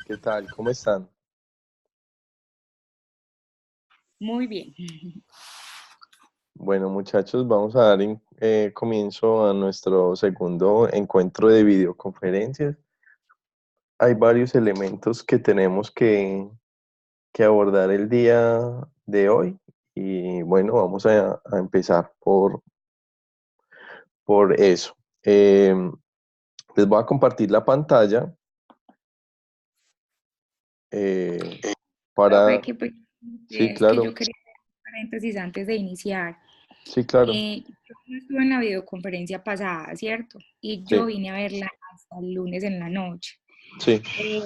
¿Qué tal? ¿Cómo están? Muy bien. Bueno, muchachos, vamos a dar comienzo a nuestro segundo encuentro de videoconferencias. Hay varios elementos que tenemos que abordar el día de hoy y bueno, vamos a empezar por eso. Les voy a compartir la pantalla eh, Profe, para... que, pues, Sí, que yo claro, quería hacer un paréntesis antes de iniciar. sí, claro, Yo no estuve en la videoconferencia pasada, ¿cierto? Y yo sí, vine a verla hasta el lunes en la noche. sí, He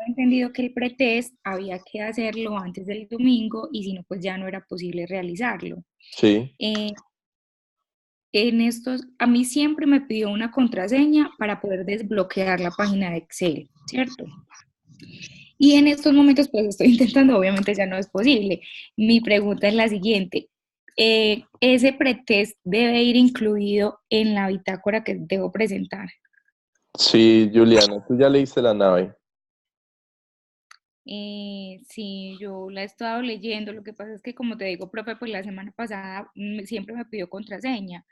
entendido que el pretest había que hacerlo antes del domingo y si no, pues ya no era posible realizarlo. sí, Eh, a mí siempre me pidió una contraseña para poder desbloquear la página de Excel, ¿cierto? Y en estos momentos pues estoy intentando, obviamente ya no es posible. Mi pregunta es la siguiente. ¿Ese pretest debe ir incluido en la bitácora que debo presentar? sí, Juliana, tú ya leíste la nave. Sí, yo la he estado leyendo. Lo que pasa es que, como te digo, profe, pues la semana pasada siempre me pidió contraseña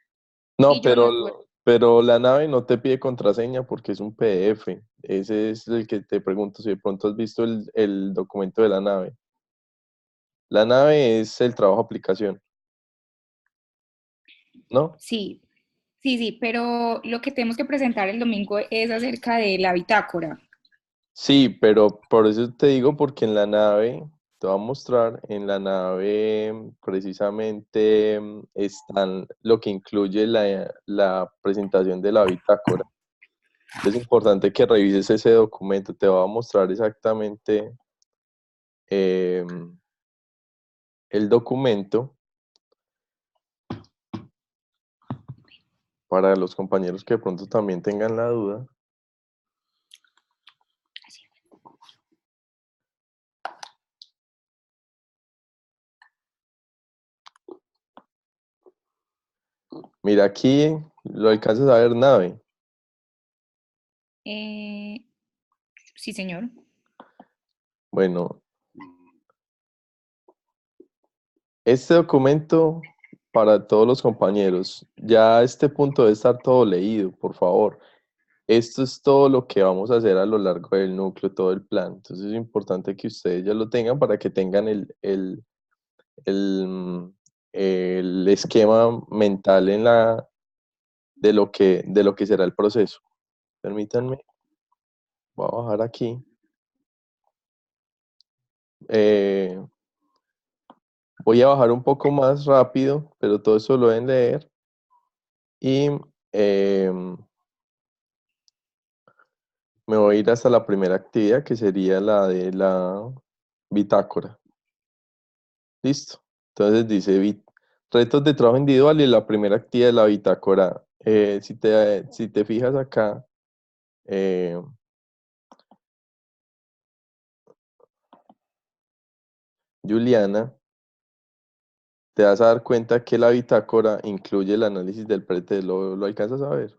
No, y yo no estuve. pero la nave no te pide contraseña porque es un PDF. Ese es el que te pregunto si de pronto has visto el documento de la nave. La nave es el trabajo aplicación, ¿no? Sí, sí, sí, pero lo que tenemos que presentar el domingo es acerca de la bitácora. Sí, pero por eso te digo porque en la nave, te voy a mostrar, en la nave precisamente están lo que incluye la presentación de la bitácora. Es importante que revises ese documento, te voy a mostrar exactamente em, el documento para los compañeros que de pronto también tengan la duda. Mira, aquí lo alcanzas a ver nave. Eh, sí, señor. Bueno, este documento para todos los compañeros, ya a este punto debe estar todo leído, por favor. Esto es todo lo que vamos a hacer a lo largo del núcleo, todo el plan. Entonces es importante que ustedes ya lo tengan para que tengan el, el esquema mental de lo que será el proceso. Permítanme, voy a bajar aquí. Eh, Voy a bajar un poco más rápido, pero todo eso lo deben leer. Y me voy a ir hasta la primera actividad, que sería la de la bitácora. Listo. Entonces dice retos de trabajo individual y la primera actividad de la bitácora. Si te fijas acá, eh, Juliana, te vas a dar cuenta que la bitácora incluye el análisis del pretest. ¿Lo alcanzas a ver?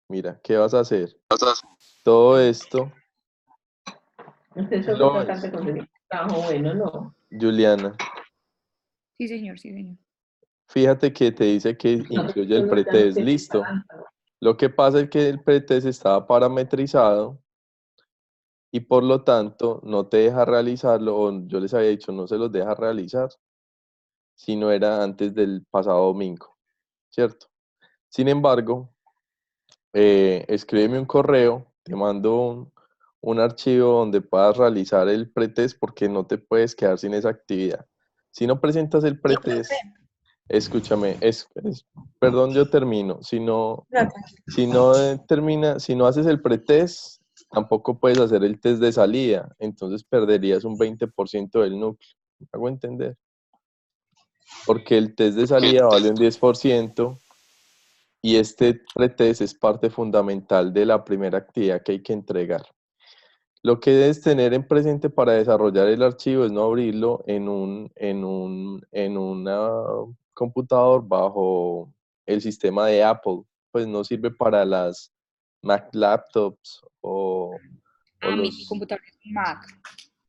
Mira, ¿qué vas a hacer? Todo esto, Usted si solo lo trata de ves, conseguir un trabajo bueno, ¿no? Juliana, Sí, señor, sí, señor. fíjate que te dice que No, incluye el solo ya no pretest. tiene Listo. esperanza. Lo que pasa es que el pretest estaba parametrizado y por lo tanto no te deja realizarlo, o yo les había dicho no se los deja realizar si no era antes del pasado domingo, ¿cierto? Sin embargo, escríbeme un correo, te mando un archivo donde puedas realizar el pretest porque no te puedes quedar sin esa actividad. Si no presentas el Y pretest, escúchame, perdón, yo termino. Si no haces el pretest, tampoco puedes hacer el test de salida, entonces perderías un 20% del núcleo. ¿Me hago entender? Porque el test de salida vale un 10% y este pretest es parte fundamental de la primera actividad que hay que entregar. Lo que debes tener en presente para desarrollar el archivo es no abrirlo en una computador bajo el sistema de Apple, pues no sirve para las Mac laptops O Mi los... computador es un Mac.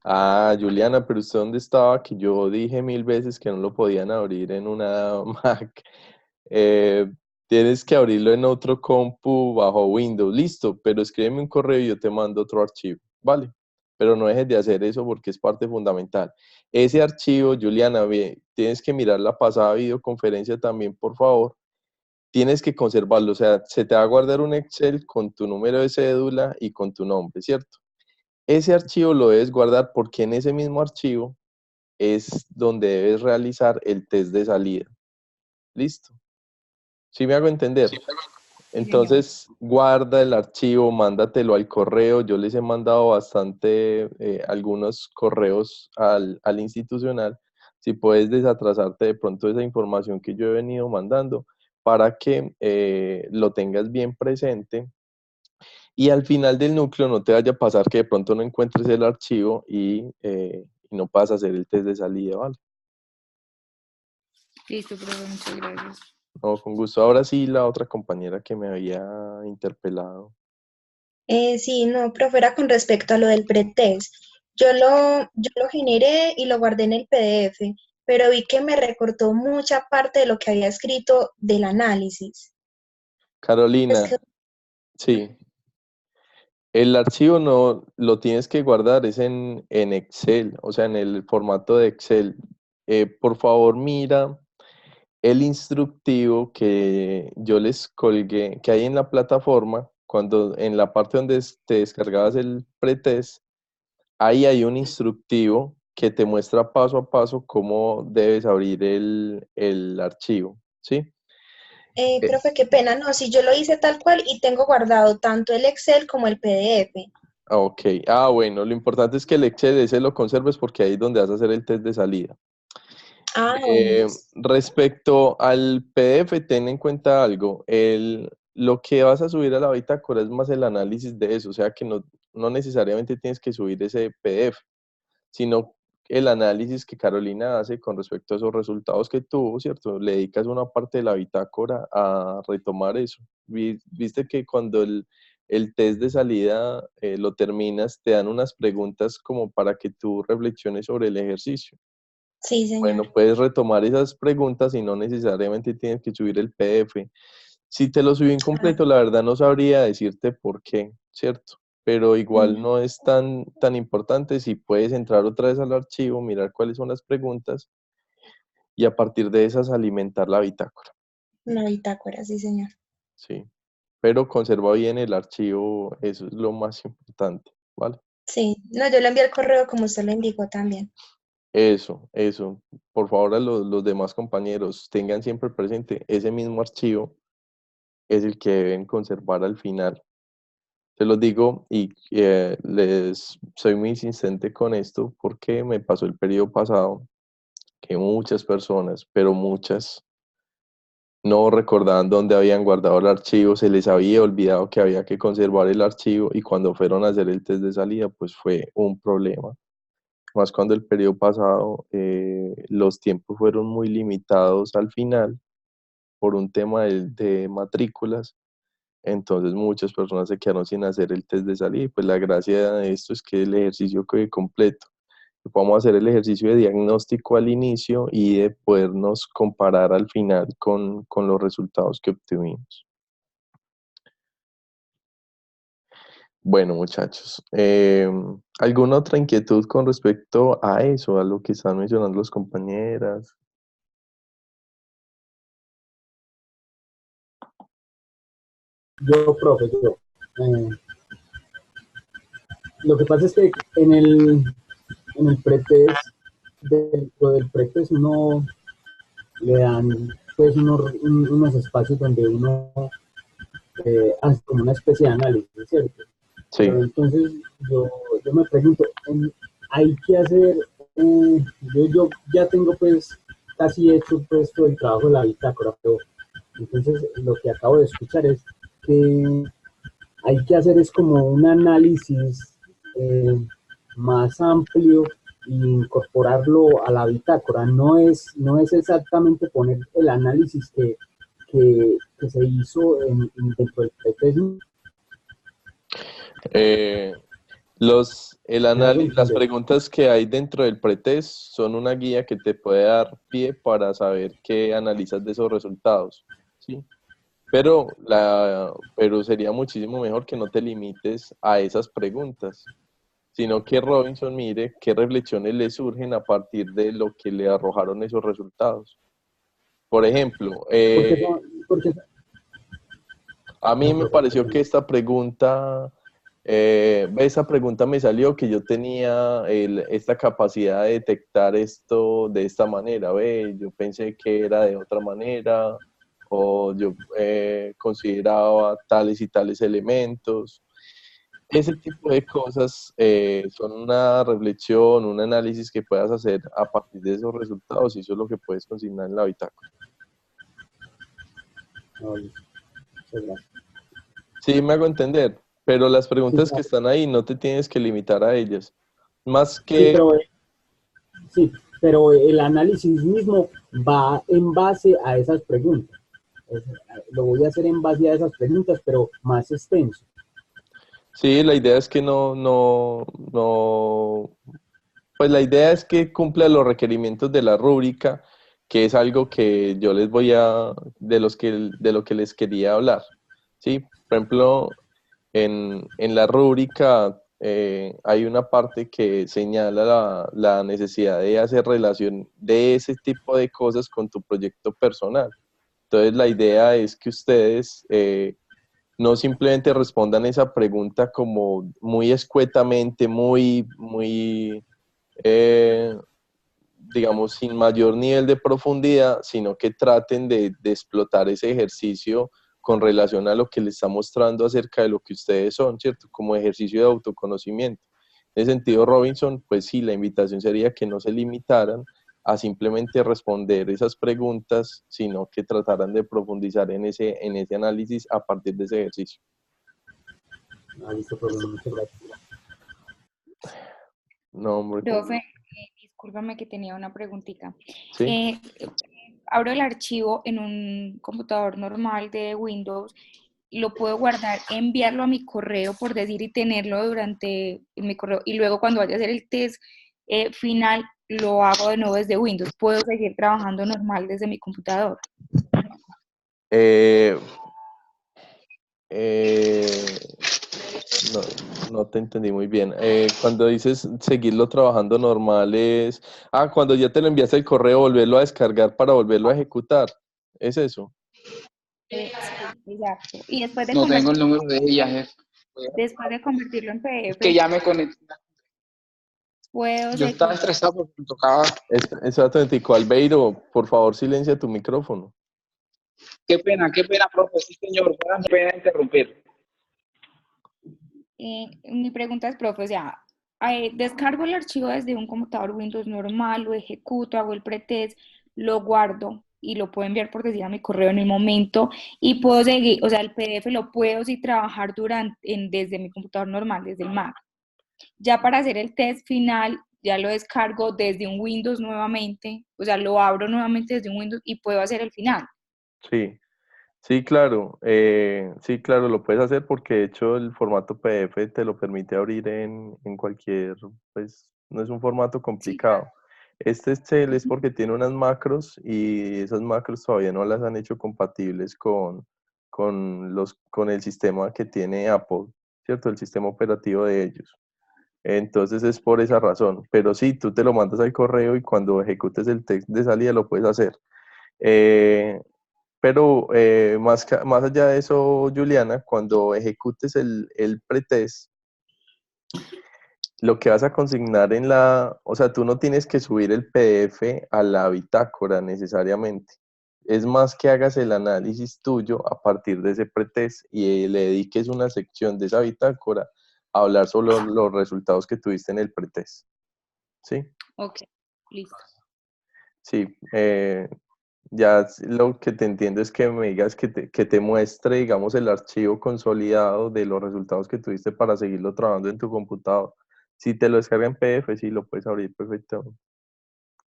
Ah, Juliana, pero ¿usted dónde estaba? Que yo dije 1000 veces que no lo podían abrir en una Mac. Eh, Tienes que abrirlo en otro compu bajo Windows. Listo, pero escríbeme un correo y yo te mando otro archivo. Vale, pero no dejes de hacer eso porque es parte fundamental. Ese archivo, Juliana, tienes que mirar la pasada videoconferencia también, por favor. Tienes que conservarlo, o sea, se te va a guardar un Excel con tu número de cédula y con tu nombre, ¿cierto? Ese archivo lo debes guardar porque en ese mismo archivo es donde debes realizar el test de salida. ¿Listo? ¿Sí me hago entender? Sí, señor. Entonces, guarda el archivo, mándatelo al correo. Yo les he mandado bastante, algunos correos al institucional. Si puedes desatrasarte de pronto esa información que yo he venido mandando para que lo tengas bien presente y al final del núcleo no te vaya a pasar que de pronto no encuentres el archivo y no puedas hacer el test de salida, ¿vale? Listo, profe, muchas gracias. No, con gusto. Ahora sí, la otra compañera que me había interpelado. Sí, no, profe, era con respecto a lo del pretest. Yo lo generé y lo guardé en el PDF, pero vi que me recortó mucha parte de lo que había escrito del análisis. Es Carolina, que, sí, el archivo no lo tienes que guardar, es en Excel, o sea, en el formato de Excel. Por favor, mira el instructivo que yo les colgué, que hay en la plataforma, cuando en la parte donde te descargabas el pretest, ahí hay un instructivo que te muestra paso a paso cómo debes abrir el archivo, ¿sí? Eh, profe, qué pena, no, si yo lo hice tal cual y tengo guardado tanto el Excel como el PDF. ok, bueno, lo importante es que el Excel ese lo conserves porque ahí es donde vas a hacer el test de salida. Bueno, listo. Respecto al PDF, ten en cuenta algo. Lo que vas a subir a la bitácora es más el análisis de eso, o sea que no necesariamente tienes que subir ese PDF, sino el análisis que Carolina hace con respecto a esos resultados que tuvo, ¿cierto? Le dedicas una parte de la bitácora a retomar eso. Viste que cuando el test de salida lo terminas, te dan unas preguntas como para que tú reflexiones sobre el ejercicio. Sí, señor. Bueno, puedes retomar esas preguntas y no necesariamente tienes que subir el PDF. Si te lo subí Ah, incompleto, la verdad no sabría decirte por qué, ¿cierto? Pero igual mm, no es tan importante si puedes entrar otra vez al archivo, mirar cuáles son las preguntas y a partir de esas alimentar la bitácora, una bitácora, sí, señor. ¿sí? Pero conserva bien el archivo, eso es lo más importante, ¿vale? Sí, no, yo le envié el correo como usted lo indicó también. Eso. Por favor, a los demás compañeros tengan siempre presente ese mismo archivo es el que deben conservar al final. Se los digo y les soy muy insistente con esto porque me pasó el periodo pasado que muchas personas, pero muchas, no recordaban dónde habían guardado el archivo, se les había olvidado que había que conservar el archivo y cuando fueron a hacer el test de salida, pues fue un problema. Más cuando el periodo pasado los tiempos fueron muy limitados al final por un tema de matrículas. Entonces muchas personas se quedaron sin hacer el test de salida y pues la gracia de esto es que el ejercicio quede completo. Que podamos hacer el ejercicio de diagnóstico al inicio y de podernos comparar al final con los resultados que obtuvimos. Bueno, muchachos, ¿alguna otra inquietud con respecto a eso, a lo que están mencionando las compañeras? Yo, profe, yo. Eh, lo que pasa es que en el pretest, dentro del pretest uno le dan pues unos espacios donde uno hace como una especie de análisis, ¿cierto? Sí. Pero entonces yo me pregunto, hay que hacer, yo ya tengo pues casi hecho pues todo el trabajo de la bitácora, pero entonces lo que acabo de escuchar es que hay que hacer es como un análisis más amplio e incorporarlo a la bitácora. No es exactamente poner el análisis que se hizo dentro del pretest. Eh, Me hago Las entender. preguntas que hay dentro del pretest son una guía que te puede dar pie para saber qué analizas de esos resultados, ¿sí? Pero sería muchísimo mejor que no te limites a esas preguntas, sino que Robinson mire qué reflexiones le surgen a partir de lo que le arrojaron esos resultados. Por ejemplo, Porque a mí me pareció que esa pregunta me salió que yo tenía esta capacidad de detectar esto de esta manera, ve, yo pensé que era de otra manera, o yo consideraba tales y tales elementos. Ese tipo de cosas son una reflexión, un análisis que puedas hacer a partir de esos resultados y eso es lo que puedes consignar en la bitácora. no, listo. Muchas gracias. Sí, me hago entender, pero las Sí, preguntas que claro. están ahí no te tienes que limitar a ellas. Más Sí, que, pero el análisis mismo va en base a esas preguntas. Es- Lo voy a hacer en base a esas preguntas, pero más extenso. sí, la idea es que pues la idea es que cumpla los requerimientos de la rúbrica, que es algo que yo les de lo que les quería hablar. Sí, por ejemplo, en la rúbrica hay una parte que señala la necesidad de hacer relación de ese tipo de cosas con tu proyecto personal. Entonces, la idea es que ustedes no simplemente respondan esa pregunta como muy escuetamente, eh, digamos, sin mayor nivel de profundidad, sino que traten de explotar ese ejercicio con relación a lo que les está mostrando acerca de lo que ustedes son, ¿cierto? Como ejercicio de autoconocimiento. En ese sentido, Robinson, pues sí, la invitación sería que no se limitaran a simplemente responder esas preguntas, sino que trataran de profundizar en ese análisis a partir de ese ejercicio. Ah, listo, profe, muchas gracias. No, hombre, Profe, discúlpame que tenía una preguntita. sí. Abro el archivo en un computador normal de Windows, lo puedo guardar, enviarlo a mi correo, por decir, y tenerlo durante mi correo, y luego cuando vaya a hacer el test final, lo hago de nuevo desde Windows. Puedo seguir trabajando normal desde mi computador. Eh, eh, no, no te entendí muy bien. Cuando dices seguirlo trabajando normal es... Ah, cuando ya te lo enviaste el correo, volverlo a descargar para volverlo a ejecutar. ¿Es eso? Sí, exacto. Y No tengo el número de ella, jefe. después de convertirlo en Es que PDF, ya me conecté. puedo Yo estaba seguir. estresado porque me tocaba. Exactamente. Albeiro, por favor, silencia tu micrófono. Qué pena, profe. Sí, señor. Qué pena interrumpir. Mi pregunta es, profe, o sea, descargo el archivo desde un computador Windows normal, lo ejecuto, hago el pretest, lo guardo y lo puedo enviar por decir a mi correo en el momento y puedo seguir, o sea, el PDF lo puedo sí trabajar desde mi computador normal, desde el Mac. Ya para hacer el test final, ya lo descargo desde un Windows nuevamente, o sea, lo abro nuevamente desde un Windows y puedo hacer el final. Sí. Sí, claro. Sí, claro, lo puedes hacer porque de hecho el formato PDF te lo permite abrir en cualquier, pues no es un formato Sí, complicado. claro. Este Excel es porque tiene unas macros y esas macros todavía no las han hecho compatibles con el sistema que tiene Apple, ¿cierto? El sistema operativo de ellos. Entonces es por esa razón. Pero sí, tú te lo mandas al correo y cuando ejecutes el test de salida lo puedes hacer. Eh, pero más allá de eso, Juliana, cuando ejecutes el pretest, lo que vas a consignar o sea, tú no tienes que subir el PDF a la bitácora necesariamente. Es más que hagas el análisis tuyo a partir de ese pretest y le dediques una sección de esa bitácora a hablar sobre los resultados que tuviste en el pretest. ¿Sí? Ok, listo. Sí, ya lo que te entiendo es que me digas que te muestre, digamos, el archivo consolidado de los resultados que tuviste para seguirlo trabajando en tu computador. Si te lo descarga en PDF, sí lo puedes abrir perfectamente.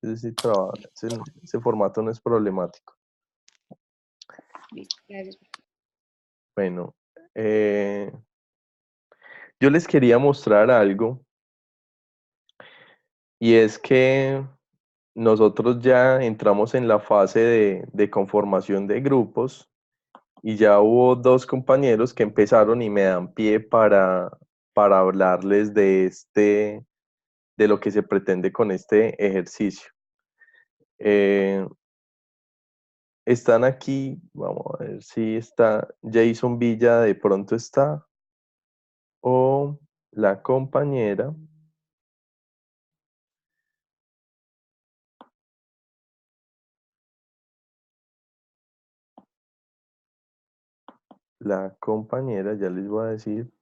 Ese formato no es problemático. Listo, gracias. Bueno, eh, Yo les quería mostrar algo, y es que nosotros ya entramos en la fase de conformación de grupos, y ya hubo dos compañeros que empezaron y me dan pie para hablarles de lo que se pretende con este ejercicio. Están aquí, vamos a ver si está Jason Villa, de pronto está, o la compañera. La compañera, ya les voy a decir.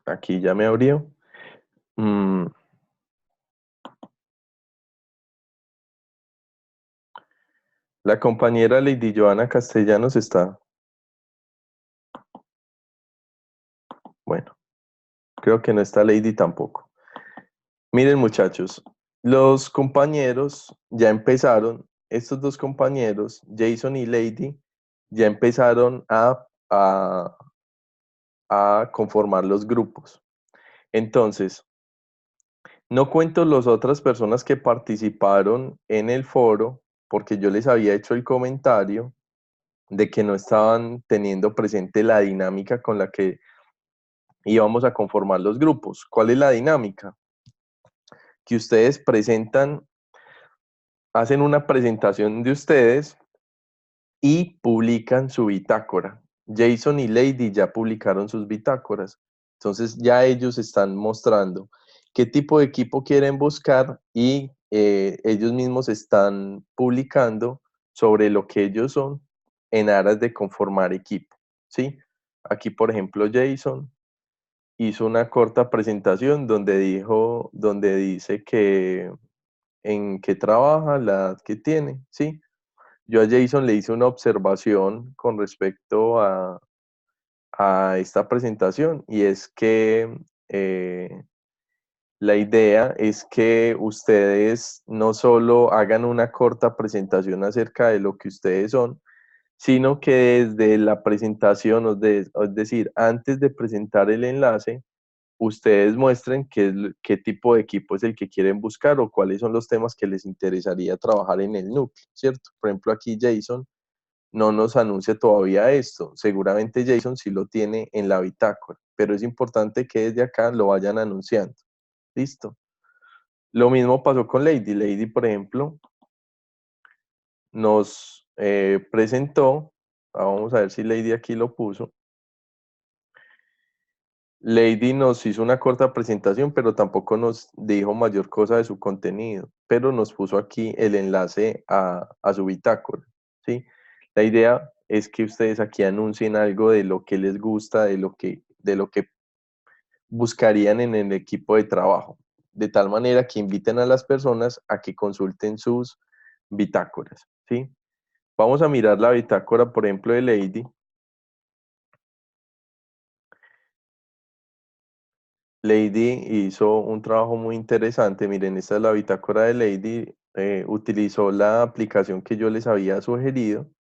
Aquí ya me abrió. La compañera Lady Joana Castellanos está. Bueno, creo que no está Lady tampoco. Miren, muchachos, los compañeros ya empezaron, estos dos compañeros, Jason y Lady, ya empezaron a conformar los grupos. Entonces, no cuento las otras personas que participaron en el foro, porque yo les había hecho el comentario de que no estaban teniendo presente la dinámica con la que íbamos a conformar los grupos. ¿Cuál es la dinámica? Que ustedes presentan, hacen una presentación de ustedes y publican su bitácora. Jason y Lady ya publicaron sus bitácoras. Entonces ya ellos están mostrando qué tipo de equipo quieren buscar, y ellos mismos están publicando sobre lo que ellos son en aras de conformar equipo, ¿sí? Aquí, por ejemplo, Jason hizo una corta presentación donde dice que en qué trabaja, la edad que tiene, ¿sí? Yo a Jason le hice una observación con respecto a esta presentación, y es que la idea es que ustedes no solo hagan una corta presentación acerca de lo que ustedes son, sino que desde la presentación, es decir, antes de presentar el enlace, ustedes muestren qué tipo de equipo es el que quieren buscar, o cuáles son los temas que les interesaría trabajar en el núcleo, ¿cierto? Por ejemplo, aquí Jason no nos anuncia todavía esto. Seguramente Jason sí lo tiene en la bitácora, pero es importante que desde acá lo vayan anunciando. ¿Listo? Lo mismo pasó con Lady. Lady, por ejemplo, nos presentó, vamos a ver si Lady aquí lo puso. Lady nos hizo una corta presentación, pero tampoco nos dijo mayor cosa de su contenido, pero nos puso aquí el enlace a su bitácora, ¿sí? La idea es que ustedes aquí anuncien algo de lo que les gusta, de lo que buscarían en el equipo de trabajo, de tal manera que inviten a las personas a que consulten sus bitácoras, ¿sí? Vamos a mirar la bitácora, por ejemplo, de Lady. Lady hizo un trabajo muy interesante. Miren, esta es la bitácora de Lady. Utilizó la aplicación que yo les había sugerido.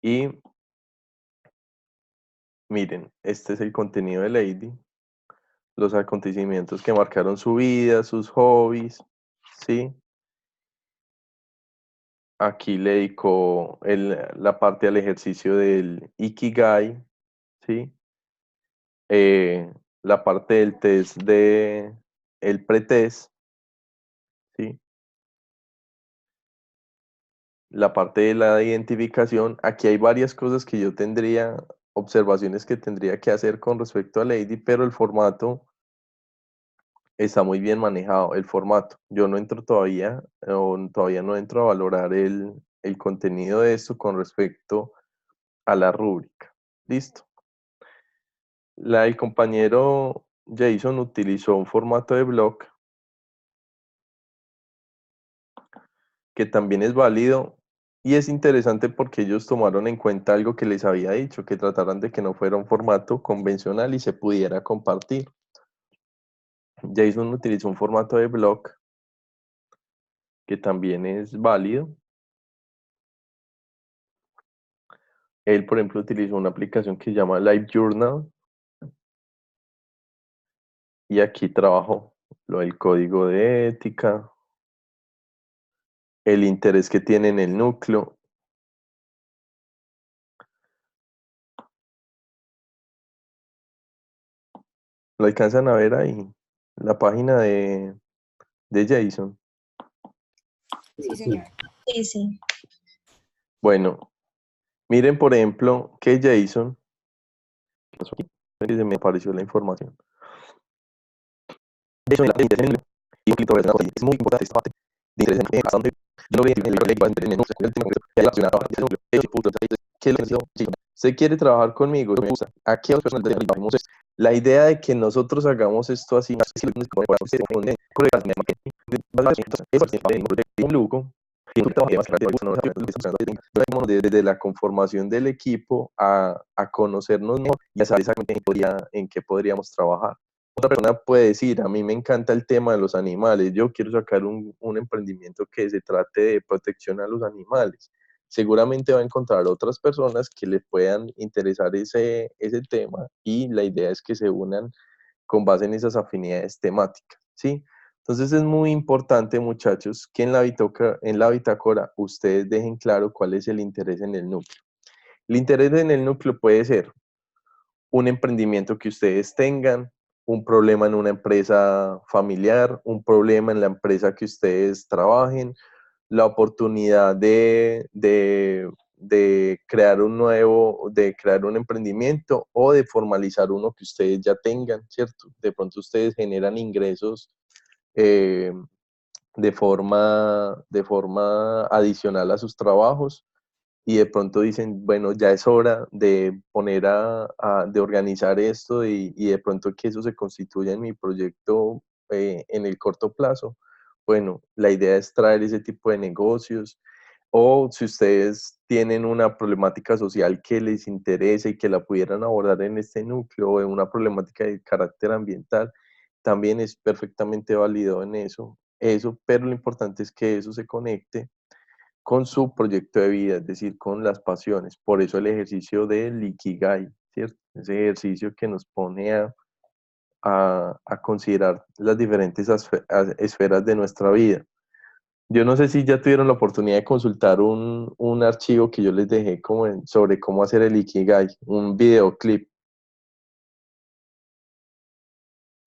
Y miren, este es el contenido de Lady. Los acontecimientos que marcaron su vida, sus hobbies, ¿sí? Aquí le dedicó la parte al ejercicio del Ikigai, ¿sí? La parte del test el pretest, ¿sí? La parte de la identificación. Aquí hay varias cosas que yo tendría, observaciones que tendría que hacer con respecto a Lady, pero el formato está muy bien manejado. El formato, yo no entro todavía, o todavía no entro a valorar el contenido de esto con respecto a la rúbrica. Listo. El compañero Jason utilizó un formato de blog que también es válido, Y es interesante porque ellos tomaron en cuenta algo que les había dicho, que trataran de que no fuera un formato convencional y se pudiera compartir. Jason utilizó un formato de blog que también es válido. Él, por ejemplo, utilizó una aplicación que se llama LiveJournal y aquí trabajó lo del código de ética, el interés que tiene en el núcleo. Lo alcanzan a ver ahí, la página de Jason. Sí, Sí, señor. Sí, sí. Bueno, miren, por ejemplo, que Jason, ¿qué pasó aquí? Se me apareció la información. Jason y un clip de es muy importante esta parte de interés en bastante. Yo lo vi en el libro de el tema que hay relacionado a este núcleo. ¿Qué es lo que necesito? Sí, ¿usted quiere trabajar conmigo? Me gusta. ¿A qué otras personas trabajamos esto? La idea de que nosotros hagamos esto así, un lujo, desde la conformación del equipo a conocernos mejor y a saber exactamente en qué podríamos trabajar. Otra persona puede decir, a mí me encanta el tema de los animales, yo quiero sacar un emprendimiento que se trate de protección a los animales. Seguramente va a encontrar otras personas que le puedan interesar ese tema y la idea es que se unan con base en esas afinidades temáticas, ¿sí? Entonces es muy importante, muchachos, que en la bitácora ustedes dejen claro cuál es el interés en el núcleo. El interés en el núcleo puede ser un emprendimiento que ustedes tengan, un problema en una empresa familiar, un problema en la empresa que ustedes trabajen, la oportunidad de crear de crear un emprendimiento o de formalizar uno que ustedes ya tengan, ¿cierto? De pronto ustedes generan ingresos eh, de forma adicional a sus trabajos y de pronto dicen, bueno, ya es hora de poner de organizar esto y de pronto que eso se constituya en mi proyecto en el corto plazo. Bueno, la idea es traer ese tipo de negocios o si ustedes tienen una problemática social que les interese y que la pudieran abordar en este núcleo o en una problemática de carácter ambiental, también es perfectamente válido en eso, pero lo importante es que eso se conecte con su proyecto de vida, es decir, con las pasiones. Por eso el ejercicio del Ikigai, ¿cierto? Ese ejercicio que nos pone a considerar las diferentes esferas de nuestra vida. Yo no sé si ya tuvieron la oportunidad de consultar un archivo que yo les dejé sobre cómo hacer el Ikigai, un videoclip.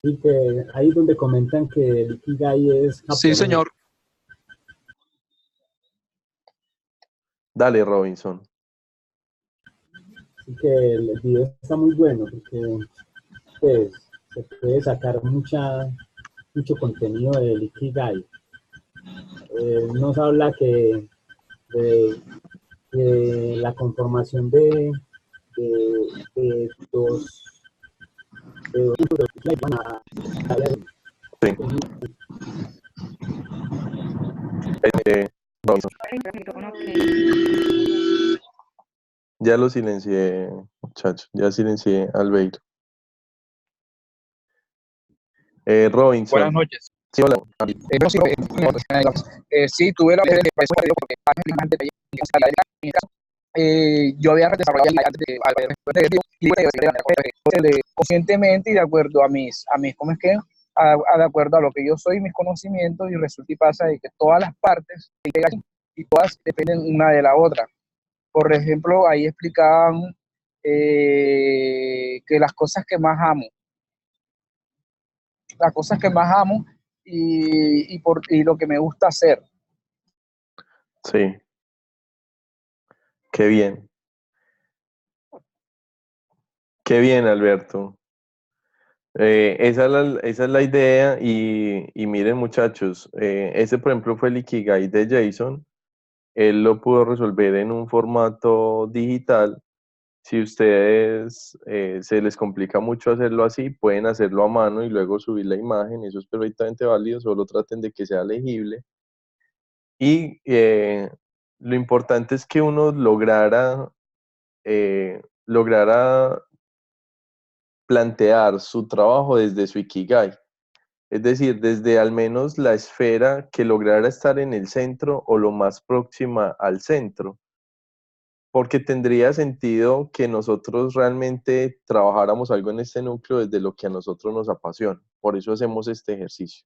y que ahí donde comentan que el Ikigai es japonés. Sí, señor. Dale, Robinson. Así que el video está muy bueno porque pues, se puede sacar mucho contenido del Ikigai. Nos habla que de la conformación de dos tipos de Ikigai van a Sí. Robinson. Ya lo silencié, muchachos. Ya silencié a Albeiro. Robinson. Buenas noches. Sí, hola. Sí, tuve la oportunidad de porque yo había desarrollado conscientemente y de acuerdo a mis ¿cómo es que? De acuerdo a lo que yo soy, mis conocimientos, y resulta y pasa de que todas las partes y todas dependen una de la otra. Por ejemplo, ahí explicaban que las cosas que más amo y lo que me gusta hacer. Sí. Qué bien. Qué bien, Alberto. Esa es la idea y miren muchachos, ese por ejemplo fue el Ikigai de Jason, él lo pudo resolver en un formato digital. Si ustedes se les complica mucho hacerlo así, pueden hacerlo a mano y luego subir la imagen, eso es perfectamente válido, solo traten de que sea legible. Y lo importante es que uno lograra plantear su trabajo desde su Ikigai. Es decir, desde al menos la esfera que lograra estar en el centro o lo más próxima al centro. Porque tendría sentido que nosotros realmente trabajáramos algo en este núcleo desde lo que a nosotros nos apasiona. Por eso hacemos este ejercicio.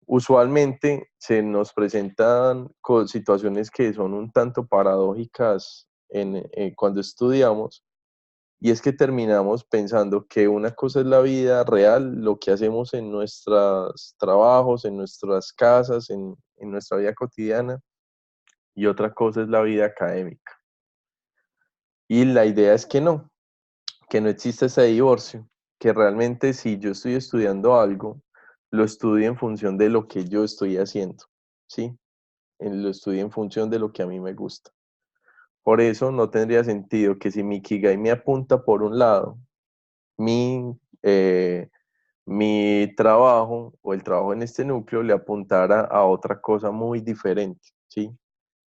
Usualmente se nos presentan situaciones que son un tanto paradójicas cuando estudiamos, y es que terminamos pensando que una cosa es la vida real, lo que hacemos en nuestros trabajos, en nuestras casas, en nuestra vida cotidiana, y otra cosa es la vida académica. Y la idea es que no existe ese divorcio, que realmente si yo estoy estudiando algo, lo estudio en función de lo que yo estoy haciendo, ¿sí? Lo estudio en función de lo que a mí me gusta. Por eso no tendría sentido que si mi Ikigai me apunta por un lado, mi trabajo o el trabajo en este núcleo le apuntara a otra cosa muy diferente, ¿sí?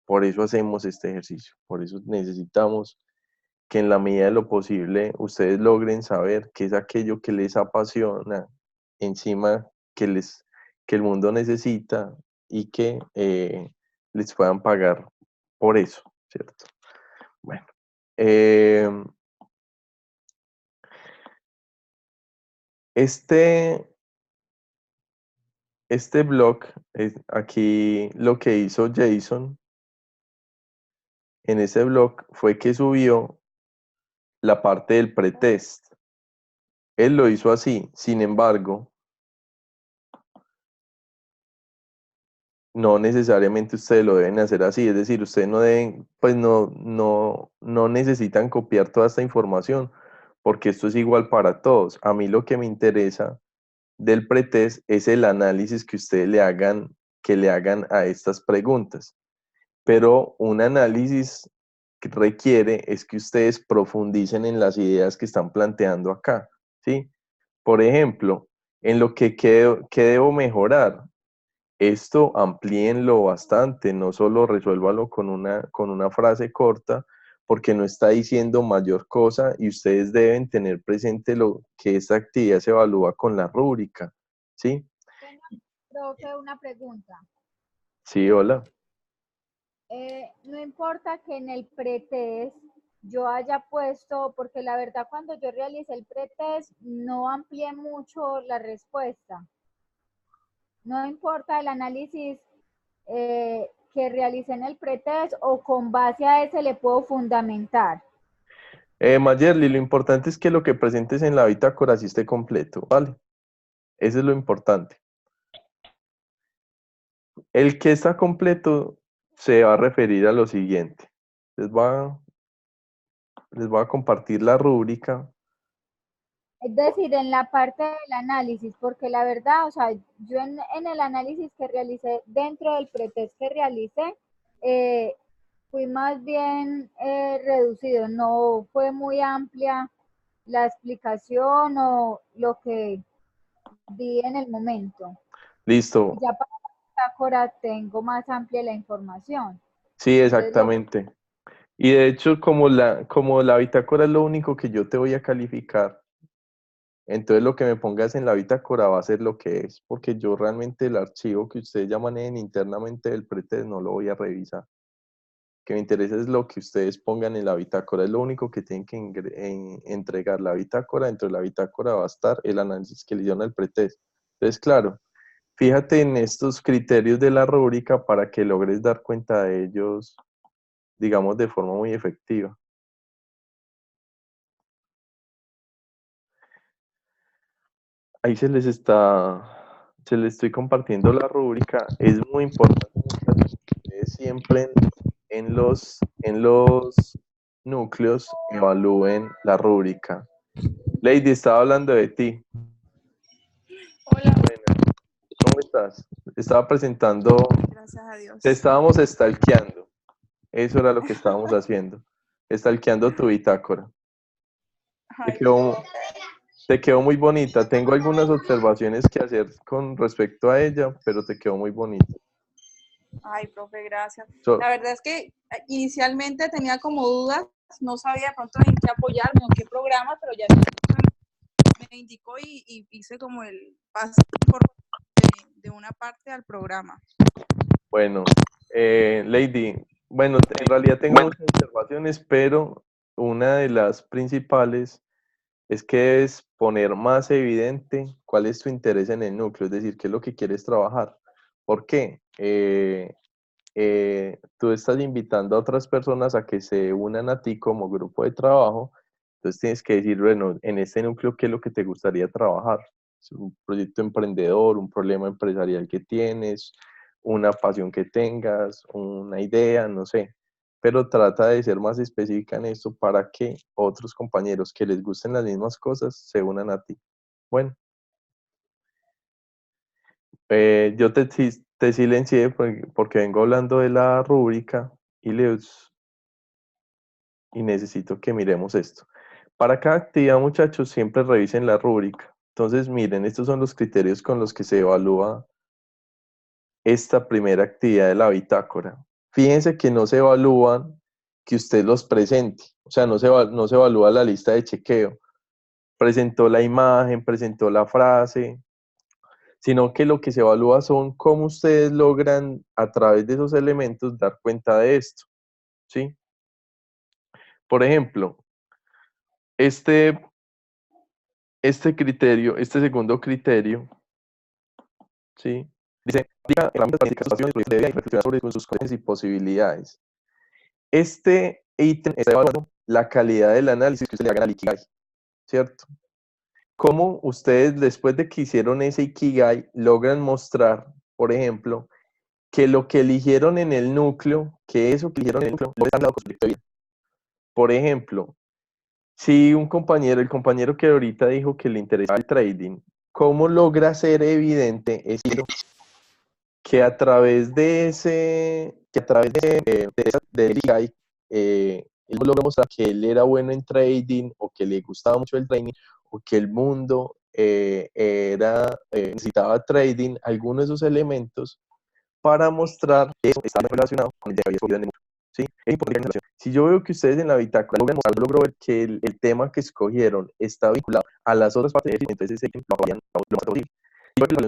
Por eso hacemos este ejercicio, por eso necesitamos que en la medida de lo posible ustedes logren saber qué es aquello que les apasiona, encima que el mundo necesita y que les puedan pagar por eso, ¿cierto? Bueno, este blog, aquí lo que hizo Jason en ese blog fue que subió la parte del pretest. Él lo hizo así, sin embargo, no necesariamente ustedes lo deben hacer así, es decir, ustedes no deben, pues no necesitan copiar toda esta información, porque esto es igual para todos. A mí lo que me interesa del pretest es el análisis que ustedes que le hagan a estas preguntas. Pero un análisis que requiere es que ustedes profundicen en las ideas que están planteando acá, ¿sí? Por ejemplo, en lo que debo mejorar. Esto amplíenlo bastante, no solo resuélvalo con una frase corta, porque no está diciendo mayor cosa y ustedes deben tener presente lo que esta actividad se evalúa con la rúbrica, ¿sí? Profe, una pregunta. Sí, hola. No importa que en el pretest yo haya puesto, porque la verdad cuando yo realicé el pretest no amplié mucho la respuesta. No importa el análisis que realicé en el pretest o con base a ese le puedo fundamentar. Mayerly, lo importante es que lo que presentes en la bitácora sí esté completo, ¿vale? Eso es lo importante. El que está completo se va a referir a lo siguiente. Les voy a compartir la rúbrica. Es decir, en la parte del análisis, porque la verdad, o sea, yo en el análisis que realicé, dentro del pretest que realicé, fui más bien reducido, no fue muy amplia la explicación o lo que di en el momento. Listo. Ya para la bitácora tengo más amplia la información. Sí, exactamente. Y de hecho, como la bitácora es lo único que yo te voy a calificar, entonces lo que me pongas en la bitácora va a ser lo que es, porque yo realmente el archivo que ustedes ya manejen internamente del pretest no lo voy a revisar. Lo que me interesa es lo que ustedes pongan en la bitácora, es lo único que tienen que entregar la bitácora. Dentro de la bitácora va a estar el análisis que le dieron al pretest. Entonces, claro, fíjate en estos criterios de la rúbrica para que logres dar cuenta de ellos, digamos, de forma muy efectiva. Ahí se les estoy compartiendo la rúbrica. Es muy importante que ustedes siempre en los núcleos evalúen la rúbrica. Lady, estaba hablando de ti. Hola. Buena. ¿Cómo estás? Estaba presentando. Gracias a Dios. Te estábamos stalkeando. Eso era lo que estábamos haciendo. Stalkeando tu bitácora. Te quedó muy bonita. Tengo algunas observaciones que hacer con respecto a ella, pero te quedó muy bonita. Ay, profe, gracias. So- La verdad es que inicialmente tenía como dudas, no sabía de pronto en qué apoyarme o qué programa, pero ya me indicó y hice como el paso de una parte al programa. Bueno, Lady, bueno, en realidad tengo muchas observaciones, pero una de las principales es que debes poner más evidente cuál es tu interés en el núcleo, es decir, qué es lo que quieres trabajar. ¿Por qué? Tú estás invitando a otras personas a que se unan a ti como grupo de trabajo, entonces tienes que decir, bueno, en este núcleo, ¿qué es lo que te gustaría trabajar? ¿Es un proyecto emprendedor, un problema empresarial que tienes, una pasión que tengas, una idea, no sé? Pero trata de ser más específica en esto para que otros compañeros que les gusten las mismas cosas se unan a ti. Bueno, yo te silencié porque vengo hablando de la rúbrica y necesito que miremos esto. Para cada actividad, muchachos, siempre revisen la rúbrica. Entonces, miren, estos son los criterios con los que se evalúa esta primera actividad de la bitácora. Fíjense que no se evalúan que usted los presente, o sea, no se evalúa la lista de chequeo. Presentó la imagen, presentó la frase, sino que lo que se evalúa son cómo ustedes logran a través de esos elementos dar cuenta de esto, ¿sí? Por ejemplo, este criterio, este segundo criterio, ¿sí? Dice, diga herramientas para identificación de proyectos de vida y reflexionar sobre sus competencias y posibilidades. Este ítem está evaluando la calidad del análisis que ustedes le hagan al Ikigai, ¿cierto? Cómo ustedes, después de que hicieron ese Ikigai, logran mostrar, por ejemplo, que lo que eligieron en el núcleo, que eso que eligieron en el núcleo, no está al lado con su proyecto de vida. Por ejemplo, si un compañero, el compañero que ahorita dijo que le interesaba el trading, ¿cómo logra ser evidente que a través de del Ikigai, él logra mostrar que él era bueno en trading o que le gustaba mucho el trading o que el mundo necesitaba trading, algunos de esos elementos para mostrar que eso está relacionado con el de que había escogido en el mundo. ¿Sí? Es importante. Si yo veo que ustedes en la bitácora logro ver que el tema que escogieron está vinculado a las otras partes del entonces ese lo más posible. Yo no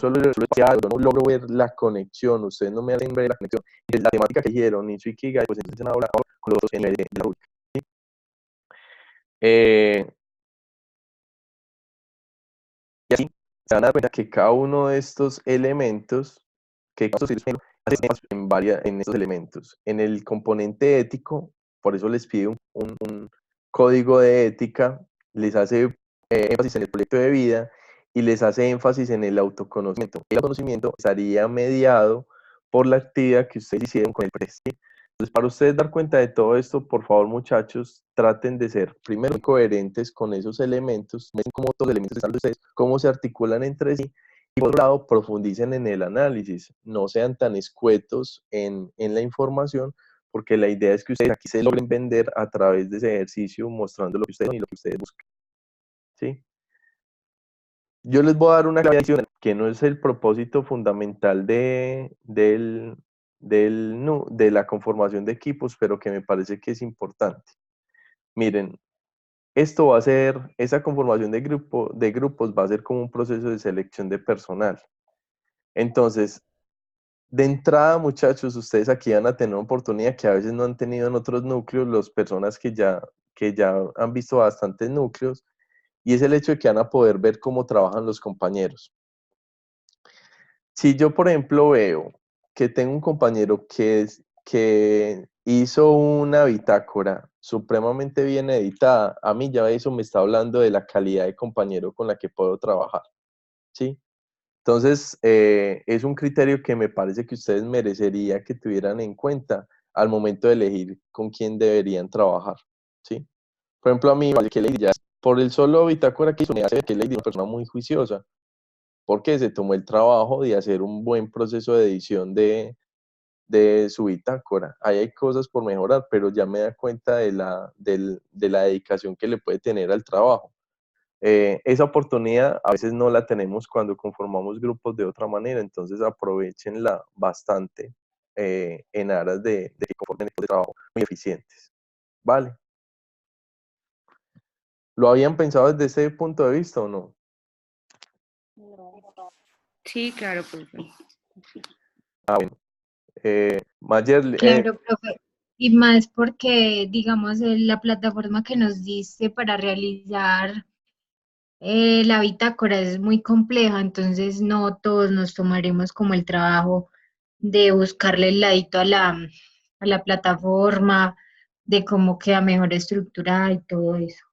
logro ver la conexión, ustedes no me hacen ver la conexión. Y la temática que eligieron, Nicho Ikigai, pues entonces ahora con los dos en la rúbrica. ¿Sí? Y así se van a dar cuenta que cada uno de estos elementos, que en estos elementos. En el componente ético, por eso les pide un código de ética, les hace énfasis en el proyecto de vida y les hace énfasis en el autoconocimiento. El autoconocimiento estaría mediado por la actividad que ustedes hicieron con el PRES. Entonces, para ustedes dar cuenta de todo esto, por favor, muchachos, traten de ser primero coherentes con esos elementos, cómo todos los elementos están de ustedes, cómo se articulan entre sí, y por otro lado, profundicen en el análisis, no sean tan escuetos en la información, porque la idea es que ustedes aquí se logren vender a través de ese ejercicio, mostrando lo que ustedes son y lo que ustedes buscan. ¿Sí? Yo les voy a dar una clave adicional, que no es el propósito fundamental de la conformación de equipos, pero que me parece que es importante. Miren, esto va a ser, esa conformación de grupos va a ser como un proceso de selección de personal. Entonces, de entrada, muchachos, ustedes aquí van a tener una oportunidad que a veces no han tenido en otros núcleos, las personas que ya han visto bastantes núcleos, y es el hecho de que van a poder ver cómo trabajan los compañeros. Si yo, por ejemplo, veo que tengo un compañero que hizo una bitácora supremamente bien editada, a mí ya eso me está hablando de la calidad de compañero con la que puedo trabajar, ¿sí? Entonces, es un criterio que me parece que ustedes merecería que tuvieran en cuenta al momento de elegir con quién deberían trabajar, ¿sí? Por ejemplo, a mí, que Lady ya, por el solo bitácora que hizo, me hace ver que Lady es una persona muy juiciosa, porque se tomó el trabajo de hacer un buen proceso de edición de su bitácora. Ahí hay cosas por mejorar, pero ya me da cuenta de la dedicación que le puede tener al trabajo. Esa oportunidad a veces no la tenemos cuando conformamos grupos de otra manera, entonces aprovechenla bastante en aras de que conformen equipos de trabajo muy eficientes. ¿Vale? ¿Lo habían pensado desde ese punto de vista o no? Sí, claro, profe. Mayer, Claro, profe. Y más porque, digamos, la plataforma que nos diste para realizar la bitácora es muy compleja, entonces no todos nos tomaremos como el trabajo de buscarle el ladito a la plataforma, de cómo queda mejor estructurada y todo eso.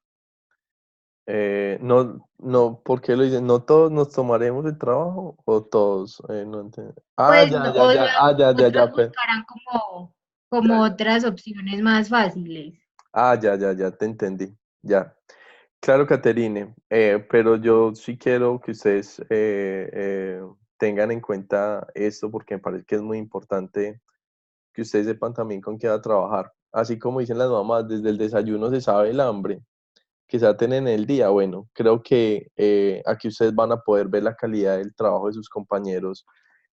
no, ¿por qué lo dicen? ¿No todos nos tomaremos el trabajo o todos? No entiendo. Pues, o Ya. sea, Ya. otros buscarán como otras opciones más fáciles. Ya, te entendí. Ya. Claro, Caterine, pero yo sí quiero que ustedes tengan en cuenta esto porque me parece que es muy importante que ustedes sepan también con qué va a trabajar. Así como dicen las mamás, desde el desayuno se sabe el hambre que se va a tener en el día. Bueno, creo que aquí ustedes van a poder ver la calidad del trabajo de sus compañeros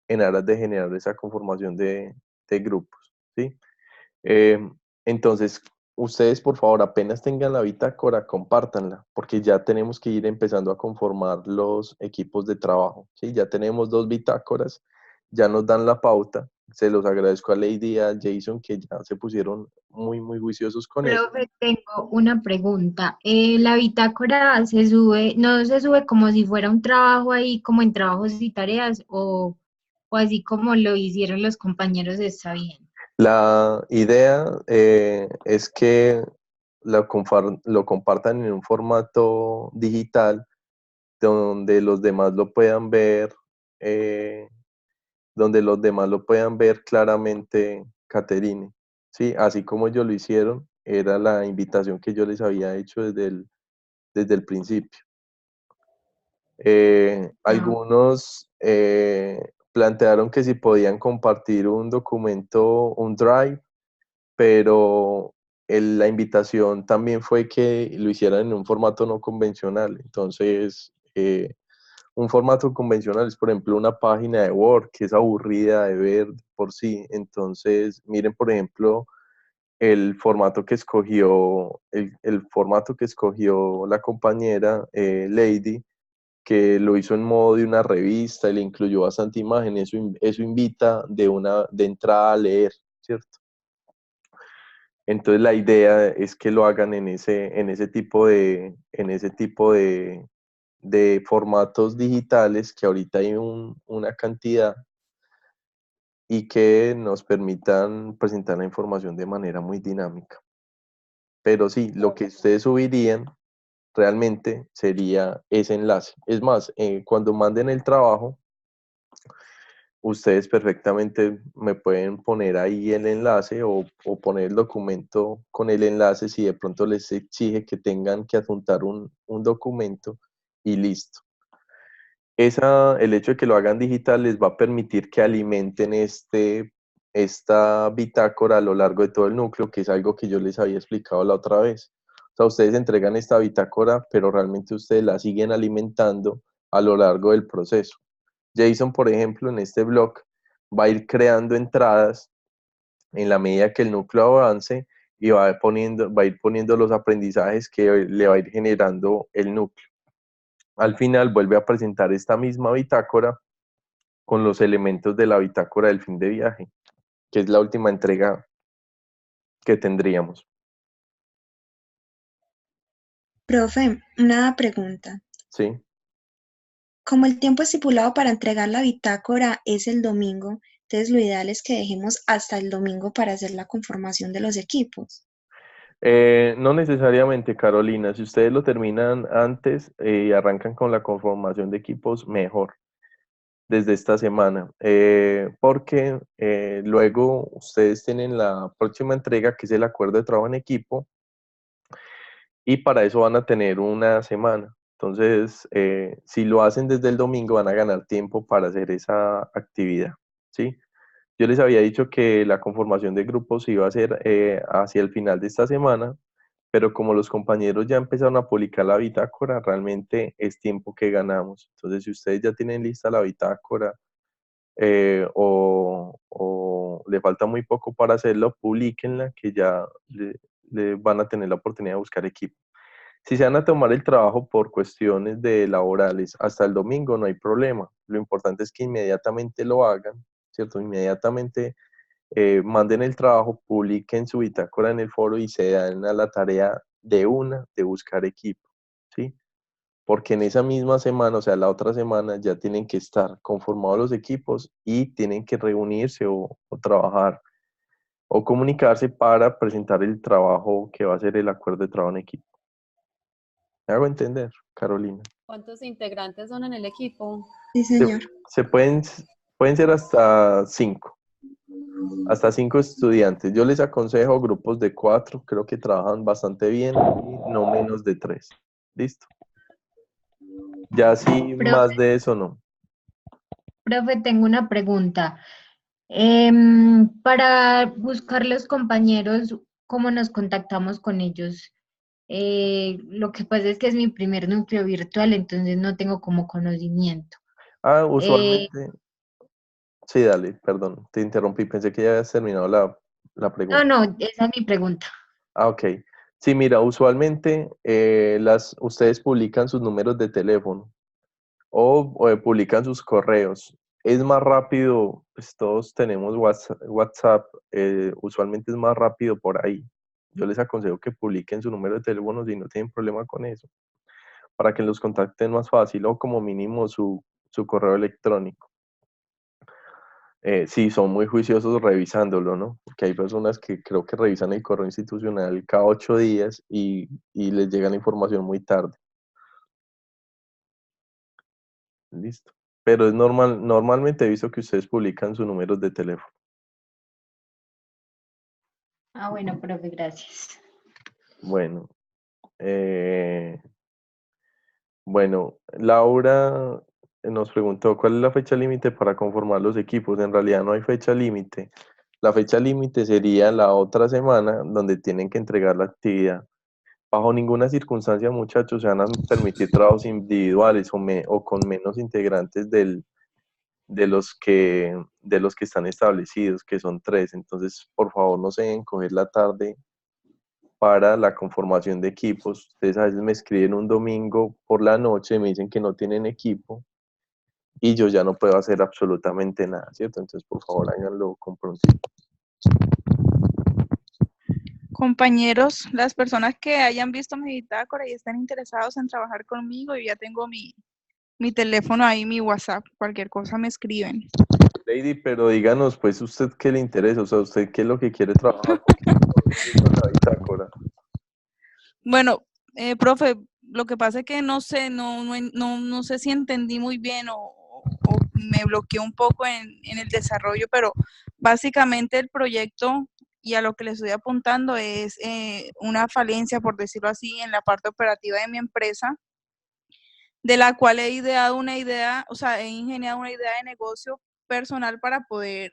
en aras de generar esa conformación de grupos, ¿sí? Eh, entonces, ustedes por favor, apenas tengan la bitácora, compártanla, porque ya tenemos que ir empezando a conformar los equipos de trabajo, ¿sí? Ya tenemos 2 bitácoras, ya nos dan la pauta. Se los agradezco a Lady y a Jason que ya se pusieron muy juiciosos con eso. Profe, tengo una pregunta. La bitácora se sube, no se sube como si fuera un trabajo ahí, como en trabajos y tareas, o así como lo hicieron los compañeros, está bien. La idea es que lo compartan en un formato digital donde los demás lo puedan ver, eh, donde los demás lo puedan ver claramente, Caterine. Sí, así como ellos lo hicieron, era la invitación que yo les había hecho desde el principio. Algunos plantearon que si podían compartir un documento, un Drive, pero la invitación también fue que lo hicieran en un formato no convencional. Entonces, un formato convencional es, por ejemplo, una página de Word que es aburrida de ver por sí. Entonces, miren, por ejemplo, el formato que escogió, el formato que escogió la compañera Lady, que lo hizo en modo de una revista y le incluyó bastante imagen. Eso invita de entrada a leer, ¿cierto? Entonces la idea es que lo hagan en ese tipo de formatos digitales que ahorita hay una cantidad y que nos permitan presentar la información de manera muy dinámica. Pero sí, lo que ustedes subirían realmente sería ese enlace. Es más, cuando manden el trabajo, ustedes perfectamente me pueden poner ahí el enlace o poner el documento con el enlace si de pronto les exige que tengan que adjuntar un documento y listo. El hecho de que lo hagan digital les va a permitir que alimenten esta bitácora a lo largo de todo el núcleo, que es algo que yo les había explicado la otra vez. O sea, ustedes entregan esta bitácora, pero realmente ustedes la siguen alimentando a lo largo del proceso. Jason, por ejemplo, en este blog va a ir creando entradas en la medida que el núcleo avance y va a ir poniendo los aprendizajes que le va a ir generando el núcleo. Al final vuelve a presentar esta misma bitácora con los elementos de la bitácora del fin de viaje, que es la última entrega que tendríamos. Profe, una pregunta. ¿Sí? Como el tiempo estipulado para entregar la bitácora es el domingo, entonces lo ideal es que dejemos hasta el domingo para hacer la conformación de los equipos. No necesariamente, Carolina. Si ustedes lo terminan antes y arrancan con la conformación de equipos, mejor, desde esta semana. Porque luego ustedes tienen la próxima entrega, que es el acuerdo de trabajo en equipo, y para eso van a tener una semana. Entonces, si lo hacen desde el domingo, van a ganar tiempo para hacer esa actividad, ¿sí? Yo les había dicho que la conformación de grupos iba a ser hacia el final de esta semana, pero como los compañeros ya empezaron a publicar la bitácora, realmente es tiempo que ganamos. Entonces, si ustedes ya tienen lista la bitácora o le falta muy poco para hacerlo, publíquenla, que ya le van a tener la oportunidad de buscar equipo. Si se van a tomar el trabajo por cuestiones de laborales hasta el domingo, no hay problema. Lo importante es que inmediatamente lo hagan, ¿cierto? Inmediatamente manden el trabajo, publiquen su bitácora en el foro y se dan a la tarea de buscar equipo, ¿sí? Porque en esa misma semana, o sea, la otra semana, ya tienen que estar conformados los equipos y tienen que reunirse o trabajar o comunicarse para presentar el trabajo que va a ser el acuerdo de trabajo en equipo. ¿Me hago entender, Carolina? ¿Cuántos integrantes son en el equipo? Sí, señor. Pueden ser hasta 5. Hasta 5 estudiantes. Yo les aconsejo grupos de 4, creo que trabajan bastante bien y no menos de 3. ¿Listo? Ya sí, más Profe, de eso no. profe, tengo una pregunta. Para buscar los compañeros, ¿cómo nos contactamos con ellos? Lo que pasa es que es mi primer núcleo virtual, entonces no tengo como conocimiento. Usualmente... Sí, dale, perdón, te interrumpí, pensé que ya habías terminado la pregunta. No, esa es mi pregunta. Ok. Sí, mira, usualmente ustedes publican sus números de teléfono o publican sus correos. Es más rápido, pues todos tenemos WhatsApp, usualmente es más rápido por ahí. Yo les aconsejo que publiquen su número de teléfono si no tienen problema con eso, para que los contacten más fácil o como mínimo su correo electrónico. Sí, son muy juiciosos revisándolo, ¿no? Porque hay personas que creo que revisan el correo institucional cada 8 días y les llega la información muy tarde. Listo. Pero es normalmente he visto que ustedes publican sus números de teléfono. Bueno, profe, gracias. Bueno, Laura nos preguntó cuál es la fecha límite para conformar los equipos. En realidad no hay fecha límite. La fecha límite sería la otra semana donde tienen que entregar la actividad. Bajo ninguna circunstancia, muchachos, se van a permitir trabajos individuales o con menos integrantes de los que están establecidos, que son 3. Entonces, por favor, no se dejen coger la tarde para la conformación de equipos. Ustedes a veces me escriben un domingo por la noche, me dicen que no tienen equipo y yo ya no puedo hacer absolutamente nada, ¿cierto? Entonces, por favor, háganlo con prontitud. Compañeros, las personas que hayan visto mi bitácora y estén interesados en trabajar conmigo, yo ya tengo mi teléfono ahí, mi WhatsApp, cualquier cosa me escriben. Lady, pero díganos, pues, ¿usted qué le interesa? O sea, ¿usted qué es lo que quiere trabajar? Porque la bitácora. Bueno, profe, lo que pasa es que no sé, no sé si entendí muy bien o me bloqueé un poco en el desarrollo, pero básicamente el proyecto y a lo que le estoy apuntando es una falencia, por decirlo así, en la parte operativa de mi empresa, de la cual he ideado una idea, o sea, he ingeniado una idea de negocio personal para poder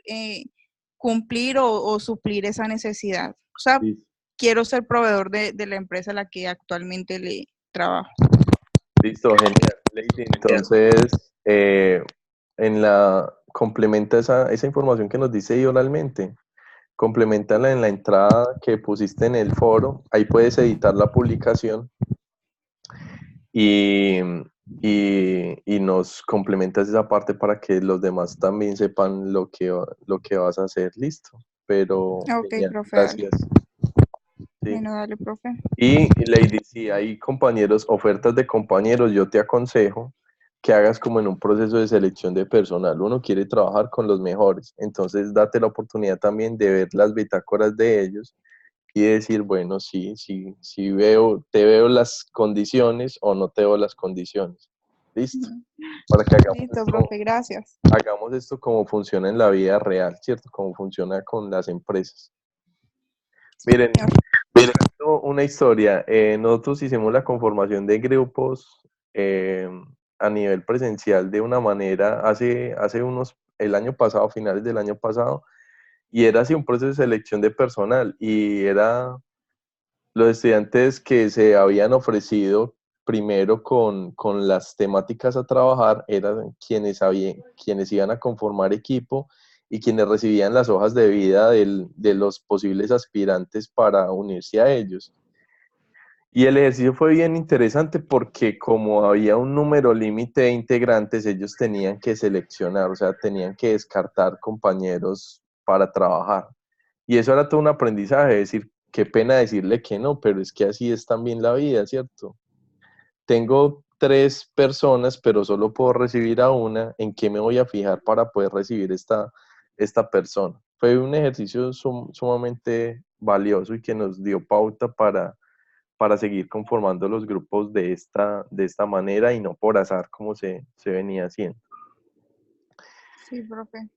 cumplir o suplir esa necesidad. O sea, Sí. quiero ser proveedor de la empresa a la que actualmente le trabajo. Listo, genial, Lady. Entonces, complementa esa información que nos dice ahí oralmente, complementala en la entrada que pusiste en el foro, ahí puedes editar la publicación y nos complementas esa parte para que los demás también sepan lo que vas a hacer, listo. Pero, Ok, genial, profe, gracias. dale. Sí. Bueno, dale, profe. Y Lady, si hay compañeros, ofertas de compañeros, yo te aconsejo que hagas como en un proceso de selección de personal. Uno quiere trabajar con los mejores, entonces date la oportunidad también de ver las bitácoras de ellos y decir, bueno, sí, te veo las condiciones o no te veo las condiciones. ¿Listo? Para que Listo, profe, gracias. hagamos esto como funciona en la vida real, ¿cierto? Como funciona con las empresas. Miren, una historia. Nosotros hicimos la conformación de grupos a nivel presencial de una manera el año pasado, finales del año pasado, y era así un proceso de selección de personal, y era los estudiantes que se habían ofrecido primero con las temáticas a trabajar eran quienes iban a conformar equipo y quienes recibían las hojas de vida de los posibles aspirantes para unirse a ellos. Y el ejercicio fue bien interesante porque como había un número límite de integrantes, ellos tenían que seleccionar, o sea, tenían que descartar compañeros para trabajar. Y eso era todo un aprendizaje, decir, qué pena decirle que no, pero es que así es también la vida, ¿cierto? Tengo 3 personas, pero solo puedo recibir a una, ¿en qué me voy a fijar para poder recibir esta persona? Fue un ejercicio sumamente valioso y que nos dio pauta para seguir conformando los grupos de esta manera y no por azar como se venía haciendo. Sí, profe.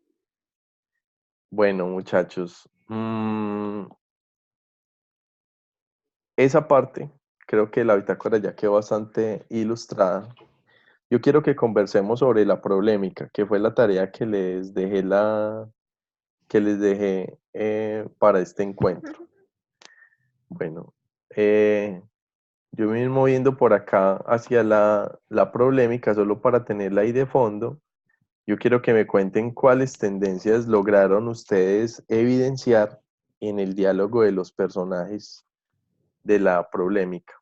Bueno, muchachos, esa parte, creo que la bitácora ya quedó bastante ilustrada. Yo quiero que conversemos sobre la problemática, que fue la tarea que les dejé, para este encuentro. Bueno, yo me voy moviendo por acá hacia la problemática, solo para tenerla ahí de fondo. Yo quiero que me cuenten cuáles tendencias lograron ustedes evidenciar en el diálogo de los personajes de la problemática.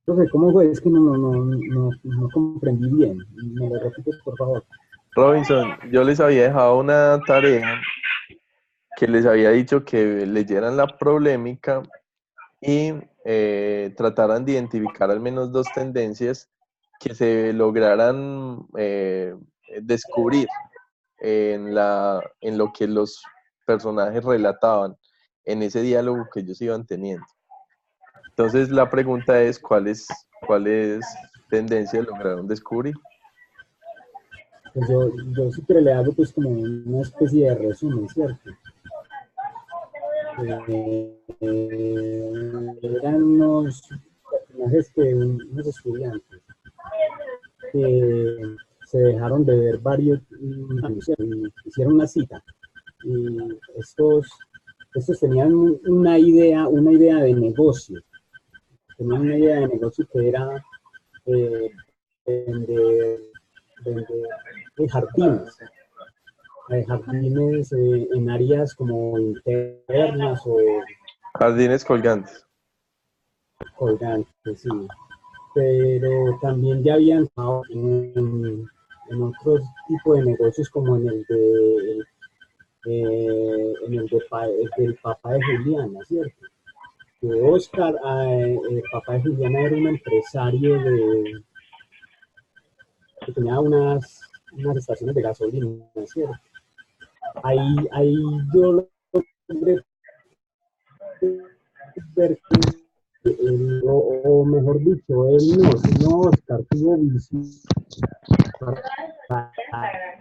Profe, ¿cómo fue? Es que no comprendí bien. ¿Me lo repites, por favor? Robinson, yo les había dejado una tarea que les había dicho que leyeran la problemática y trataran de identificar al menos 2 tendencias que se lograran descubrir en lo que los personajes relataban en ese diálogo que ellos iban teniendo. Entonces la pregunta es, ¿cuáles tendencias lograron descubrir? Pues yo siempre le hago pues como una especie de resumen, ¿cierto? Eran unos personajes unos estudiantes que se dejaron de ver varios años y hicieron una cita. Y estos tenían una idea de negocio. Tenían una idea de negocio que era vender jardines. Jardines en áreas como internas o Jardines colgantes. colgantes, sí. Pero también ya habían estado en otros tipos de negocios como en el del papá de Juliana, ¿cierto? Que Oscar, el papá de Juliana, era un empresario que tenía unas estaciones de gasolina, ¿cierto? Ahí yo logré ver que o mejor dicho, él no, sino Oscar tuvo visión.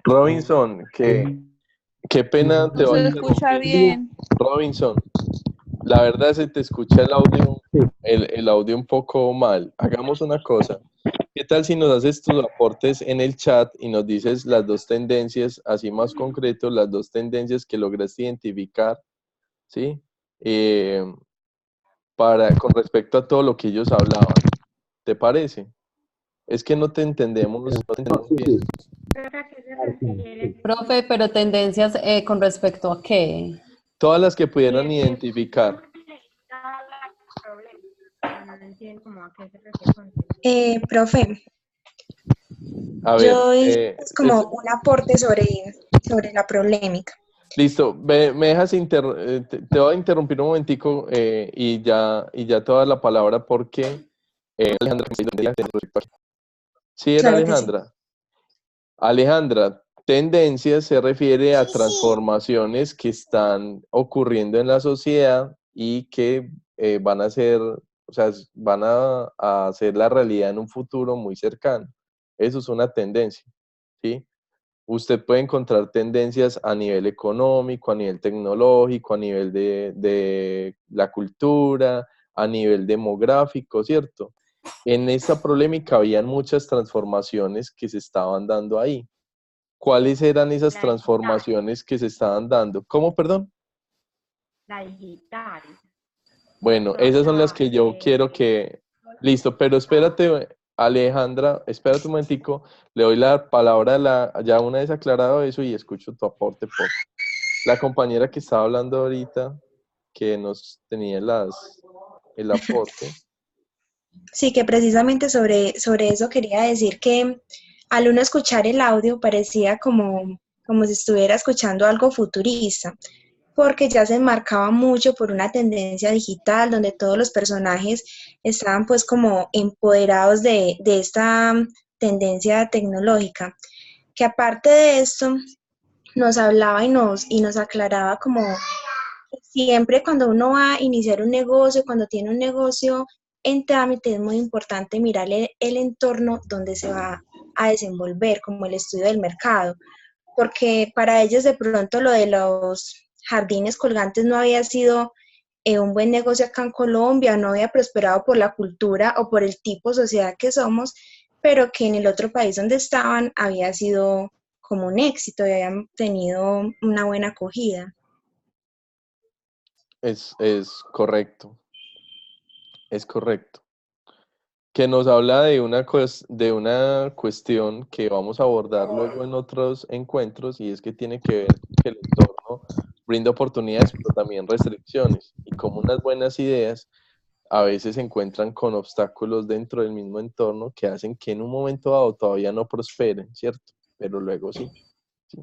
Robinson, qué pena te No va a se escucha bien. Robinson, la verdad se te escucha el audio un poco mal. Hagamos una cosa. ¿Qué tal si nos haces tus aportes en el chat y nos dices las 2 tendencias, así más concreto, las 2 tendencias que lograste identificar, ¿sí? Con respecto a todo lo que ellos hablaban. ¿Te parece? Es que no te entendemos bien. Profe, pero tendencias con respecto a qué. Todas las que pudieran identificar. Profe, A ver, yo hice como un aporte sobre la problemática. Listo, me dejas te voy a interrumpir un momentico y ya te voy a dar la palabra porque Alejandra. Sí, era Claro que sí. Alejandra. Alejandra, tendencia se refiere a transformaciones que están ocurriendo en la sociedad y que van a ser, o sea, van a ser la realidad en un futuro muy cercano. Eso es una tendencia, ¿sí? Usted puede encontrar tendencias a nivel económico, a nivel tecnológico, a nivel de la cultura, a nivel demográfico, ¿cierto? en esa polémica habían muchas transformaciones que se estaban dando ahí. ¿Cuáles eran esas La digital, transformaciones que se estaban dando? ¿Cómo, perdón? la digital. Bueno, Pro- esas son las la, que yo quiero que... Listo, pero espérate, Alejandra, espérate un momentico, le doy la palabra a ya una vez aclarado eso y escucho tu aporte por la compañera que estaba hablando ahorita, que nos tenía el aporte. Sí, que precisamente sobre eso quería decir que al uno escuchar el audio parecía como si estuviera escuchando algo futurista, porque ya se enmarcaba mucho por una tendencia digital donde todos los personajes estaban pues como empoderados de esta tendencia tecnológica, que aparte de esto nos hablaba y nos aclaraba como siempre cuando uno va a iniciar un negocio, cuando tiene un negocio en trámite, es muy importante mirar el entorno donde se va a desenvolver, como el estudio del mercado, porque para ellos de pronto lo de los jardines colgantes no había sido un buen negocio acá en Colombia, no había prosperado por la cultura o por el tipo de sociedad que somos, pero que en el otro país donde estaban había sido como un éxito y habían tenido una buena acogida. Es correcto, es correcto. Que nos habla de de una cuestión que vamos a abordar luego en otros encuentros, y es que tiene que ver con que el entorno brinda oportunidades, pero también restricciones, y como unas buenas ideas a veces se encuentran con obstáculos dentro del mismo entorno que hacen que en un momento dado todavía no prosperen, ¿cierto? Pero luego sí. ¿sí?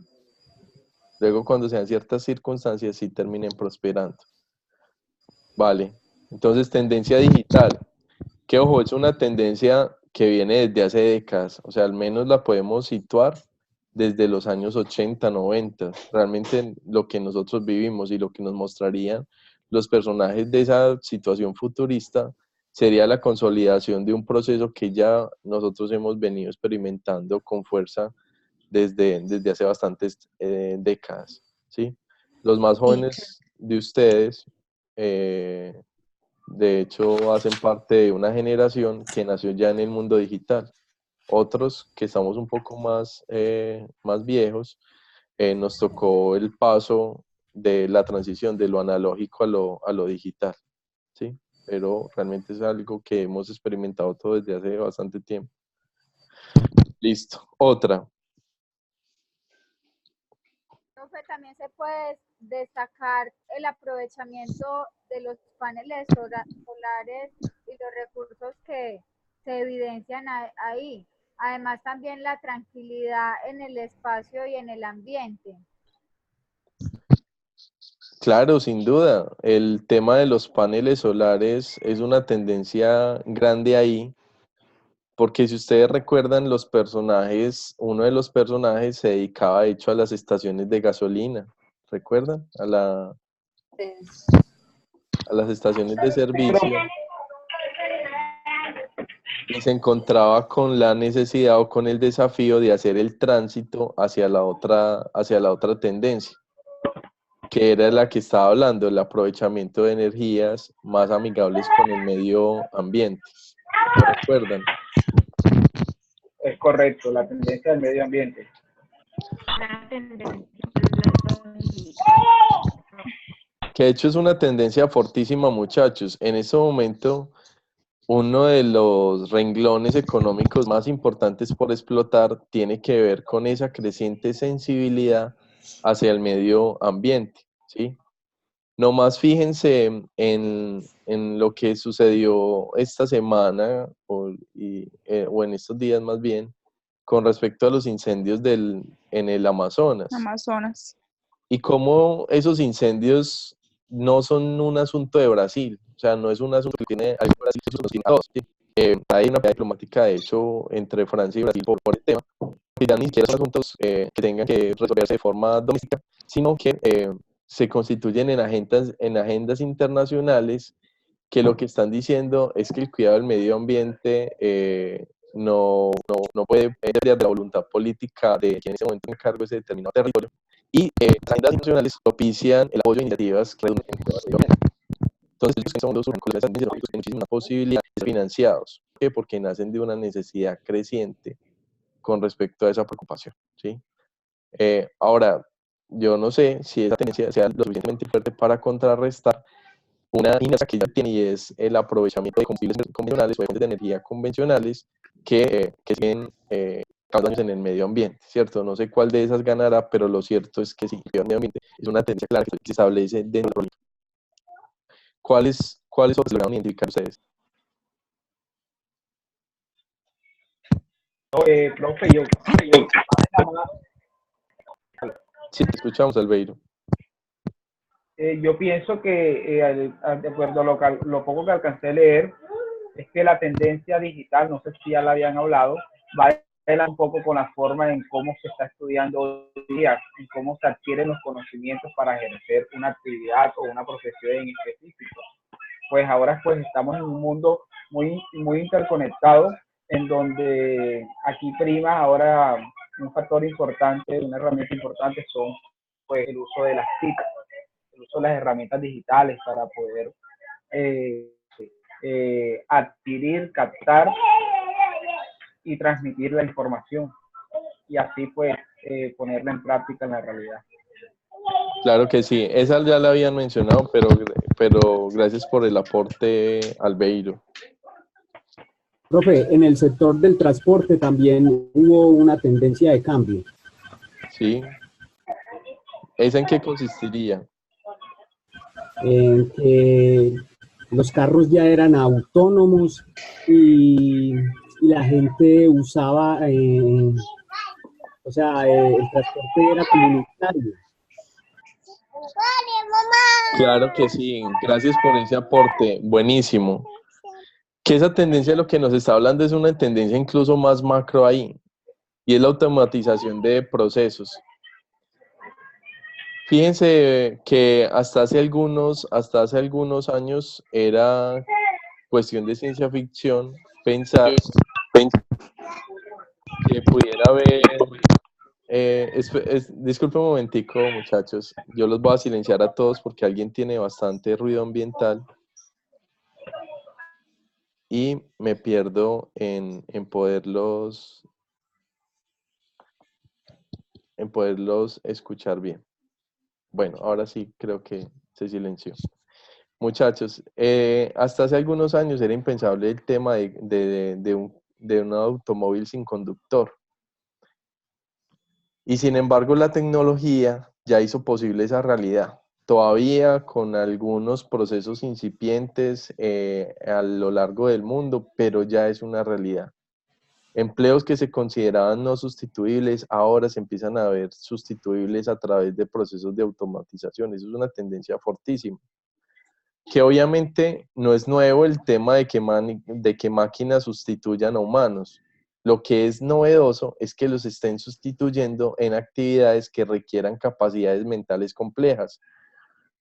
Luego cuando sean ciertas circunstancias sí terminen prosperando. Vale, entonces tendencia digital. Que ojo, es una tendencia que viene desde hace décadas, o sea, al menos la podemos situar desde los años 80, 90. Realmente lo que nosotros vivimos y lo que nos mostrarían los personajes de esa situación futurista sería la consolidación de un proceso que ya nosotros hemos venido experimentando con fuerza desde hace bastantes décadas, ¿sí? Los más jóvenes de ustedes, de hecho, hacen parte de una generación que nació ya en el mundo digital. Otros que estamos un poco más viejos, nos tocó el paso de la transición de lo analógico a lo digital, ¿sí? Pero realmente es algo que hemos experimentado todo desde hace bastante tiempo. Listo. Otra. Profe, también se puede destacar el aprovechamiento de los paneles solares y los recursos que se evidencian ahí. Además, también la tranquilidad en el espacio y en el ambiente. Claro, sin duda. El tema de los paneles solares es una tendencia grande ahí. Porque si ustedes recuerdan los personajes, uno de los personajes se dedicaba de hecho a las estaciones de gasolina, ¿recuerdan? A las estaciones de servicio, y se encontraba con la necesidad o con el desafío de hacer el tránsito hacia la otra tendencia, que era la que estaba hablando, el aprovechamiento de energías más amigables con el medio ambiente. ¿Lo recuerdan? Es correcto, la tendencia del medio ambiente. La tendencia Que de hecho es una tendencia fortísima, muchachos. En este momento, uno de los renglones económicos más importantes por explotar tiene que ver con esa creciente sensibilidad hacia el medio ambiente, ¿sí? Nomás fíjense en lo que sucedió esta semana o en estos días más bien, con respecto a los incendios en el Amazonas. Amazonas. Y cómo esos incendios no son un asunto de Brasil, o sea, no es un asunto que tiene algo Brasil, eso tiene a dos, ¿sí? Hay una pelea diplomática, de hecho, entre Francia y Brasil por el tema, y ya ni siquiera son asuntos que tengan que resolverse de forma doméstica, sino que se constituyen en agendas internacionales que lo que están diciendo es que el cuidado del medio ambiente no puede depender de la voluntad política de quien en ese momento tenga cargo de ese determinado territorio. Y las agendas internacionales propician el apoyo de iniciativas que redunden el cuidado del medio ambiente. Entonces, ellos que son los que tienen muchísima posibilidad de ser financiados. qué? Porque nacen de una necesidad creciente con respecto a esa preocupación, ¿sí? Ahora, yo no sé si esa tendencia sea lo suficientemente fuerte para contrarrestar una inercia que ya tiene, y es el aprovechamiento de combustibles convencionales o de fuentes de energía convencionales que siguen causando daños en el medio ambiente, ¿cierto? No sé cuál de esas ganará, pero lo cierto es que sí, el medio ambiente es una tendencia clara que se establece dentro del libro. ¿Cuáles otros lograron identificar ustedes? Profe, yo Sí, te escuchamos, Albeiro. Yo pienso que, de acuerdo a lo poco que alcancé a leer, es que la tendencia digital, no sé si ya la habían hablado, va a un poco con la forma en cómo se está estudiando hoy día, en cómo se adquieren los conocimientos para ejercer una actividad o una profesión en específico. Pues ahora pues estamos en un mundo muy interconectado, en donde aquí prima ahora un factor importante, una herramienta importante son pues el uso de las TIC, el uso de las herramientas digitales para poder adquirir, captar y transmitir la información y así pues ponerla en práctica en la realidad. Claro que sí, esa ya la habían mencionado, pero gracias por el aporte, Albeiro. Profe, en el sector del transporte también hubo una tendencia de cambio. Sí. ¿Esa en qué consistiría? En que los carros ya eran autónomos y la gente usaba, el transporte era comunitario. Claro que sí, gracias por ese aporte, buenísimo. Que esa tendencia, lo que nos está hablando, es una tendencia incluso más macro ahí, y es la automatización de procesos. Fíjense que hasta hace algunos años era cuestión de ciencia ficción pensar que pudiera haber... disculpe un momentico, muchachos, yo los voy a silenciar a todos porque alguien tiene bastante ruido ambiental y me pierdo en poderlos escuchar bien. Bueno, ahora sí creo que se silenció. Muchachos, hasta hace algunos años era impensable el tema de un automóvil sin conductor. Y sin embargo, la tecnología ya hizo posible esa realidad. Todavía con algunos procesos incipientes a lo largo del mundo, pero ya es una realidad. Empleos que se consideraban no sustituibles, ahora se empiezan a ver sustituibles a través de procesos de automatización. Eso es una tendencia fortísima. Que obviamente no es nuevo el tema de que máquinas sustituyan a humanos. Lo que es novedoso es que los estén sustituyendo en actividades que requieran capacidades mentales complejas.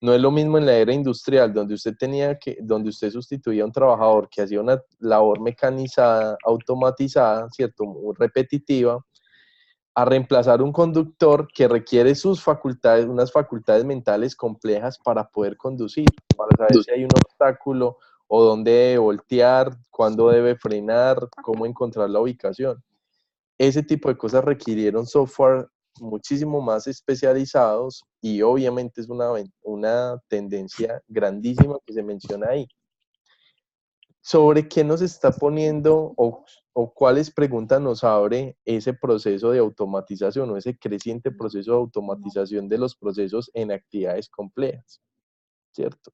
No es lo mismo en la era industrial, donde usted sustituía a un trabajador que hacía una labor mecanizada, automatizada, ¿cierto? Muy repetitiva, a reemplazar un conductor que requiere unas facultades mentales complejas para poder conducir, para saber si hay un obstáculo o dónde debe voltear, cuándo debe frenar, cómo encontrar la ubicación. Ese tipo de cosas requirieron software muchísimo más especializados y obviamente es una tendencia grandísima que se menciona ahí. ¿Sobre qué nos está poniendo o cuáles preguntas nos abre ese proceso de automatización o ese creciente proceso de automatización de los procesos en actividades complejas? ¿Cierto?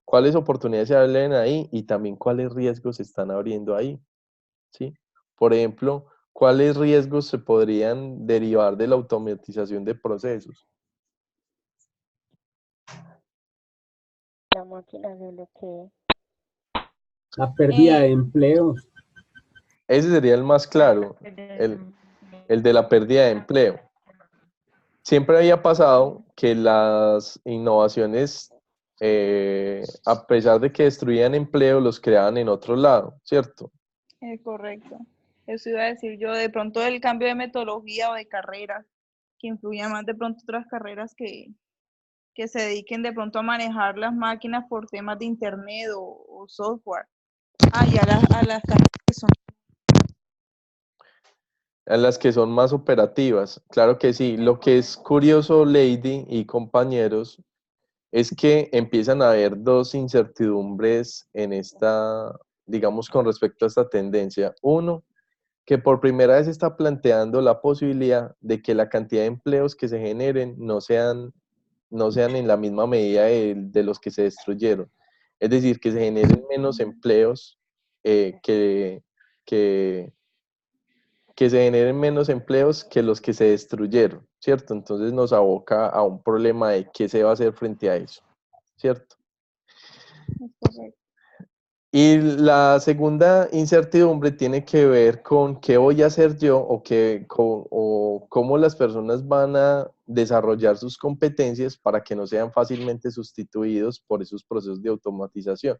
¿Cuáles oportunidades se abren ahí y también cuáles riesgos se están abriendo ahí? ¿Sí? Por ejemplo, ¿cuáles riesgos se podrían derivar de la automatización de procesos? La máquina de lo que... La pérdida de empleos. Ese sería el más claro, el de la pérdida de empleo. Siempre había pasado que las innovaciones, a pesar de que destruían empleo, los creaban en otro lado, ¿cierto? Correcto. Eso iba a decir yo, de pronto el cambio de metodología o de carreras, que influya más de pronto otras carreras que se dediquen de pronto a manejar las máquinas por temas de internet o software. Y a las tareas que son. A las que son más operativas, claro que sí. Lo que es curioso, Lady y compañeros, es que empiezan a haber dos incertidumbres en esta, digamos, con respecto a esta tendencia. Uno, que por primera vez está planteando la posibilidad de que la cantidad de empleos que se generen no sean en la misma medida de los que se destruyeron. Es decir, que se generen menos empleos, que se generen menos empleos que los que se destruyeron, ¿cierto? Entonces nos aboca a un problema de qué se va a hacer frente a eso, ¿cierto? Y la segunda incertidumbre tiene que ver con qué voy a hacer yo o cómo las personas van a desarrollar sus competencias para que no sean fácilmente sustituidos por esos procesos de automatización.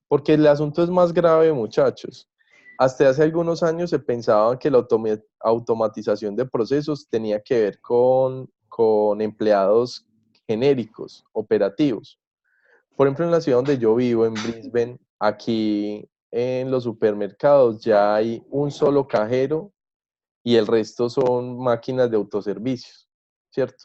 Porque el asunto es más grave, muchachos. Hasta hace algunos años se pensaba que la automatización de procesos tenía que ver con empleados genéricos, operativos. Por ejemplo, en la ciudad donde yo vivo, en Brisbane, aquí en los supermercados ya hay un solo cajero y el resto son máquinas de autoservicios, ¿cierto?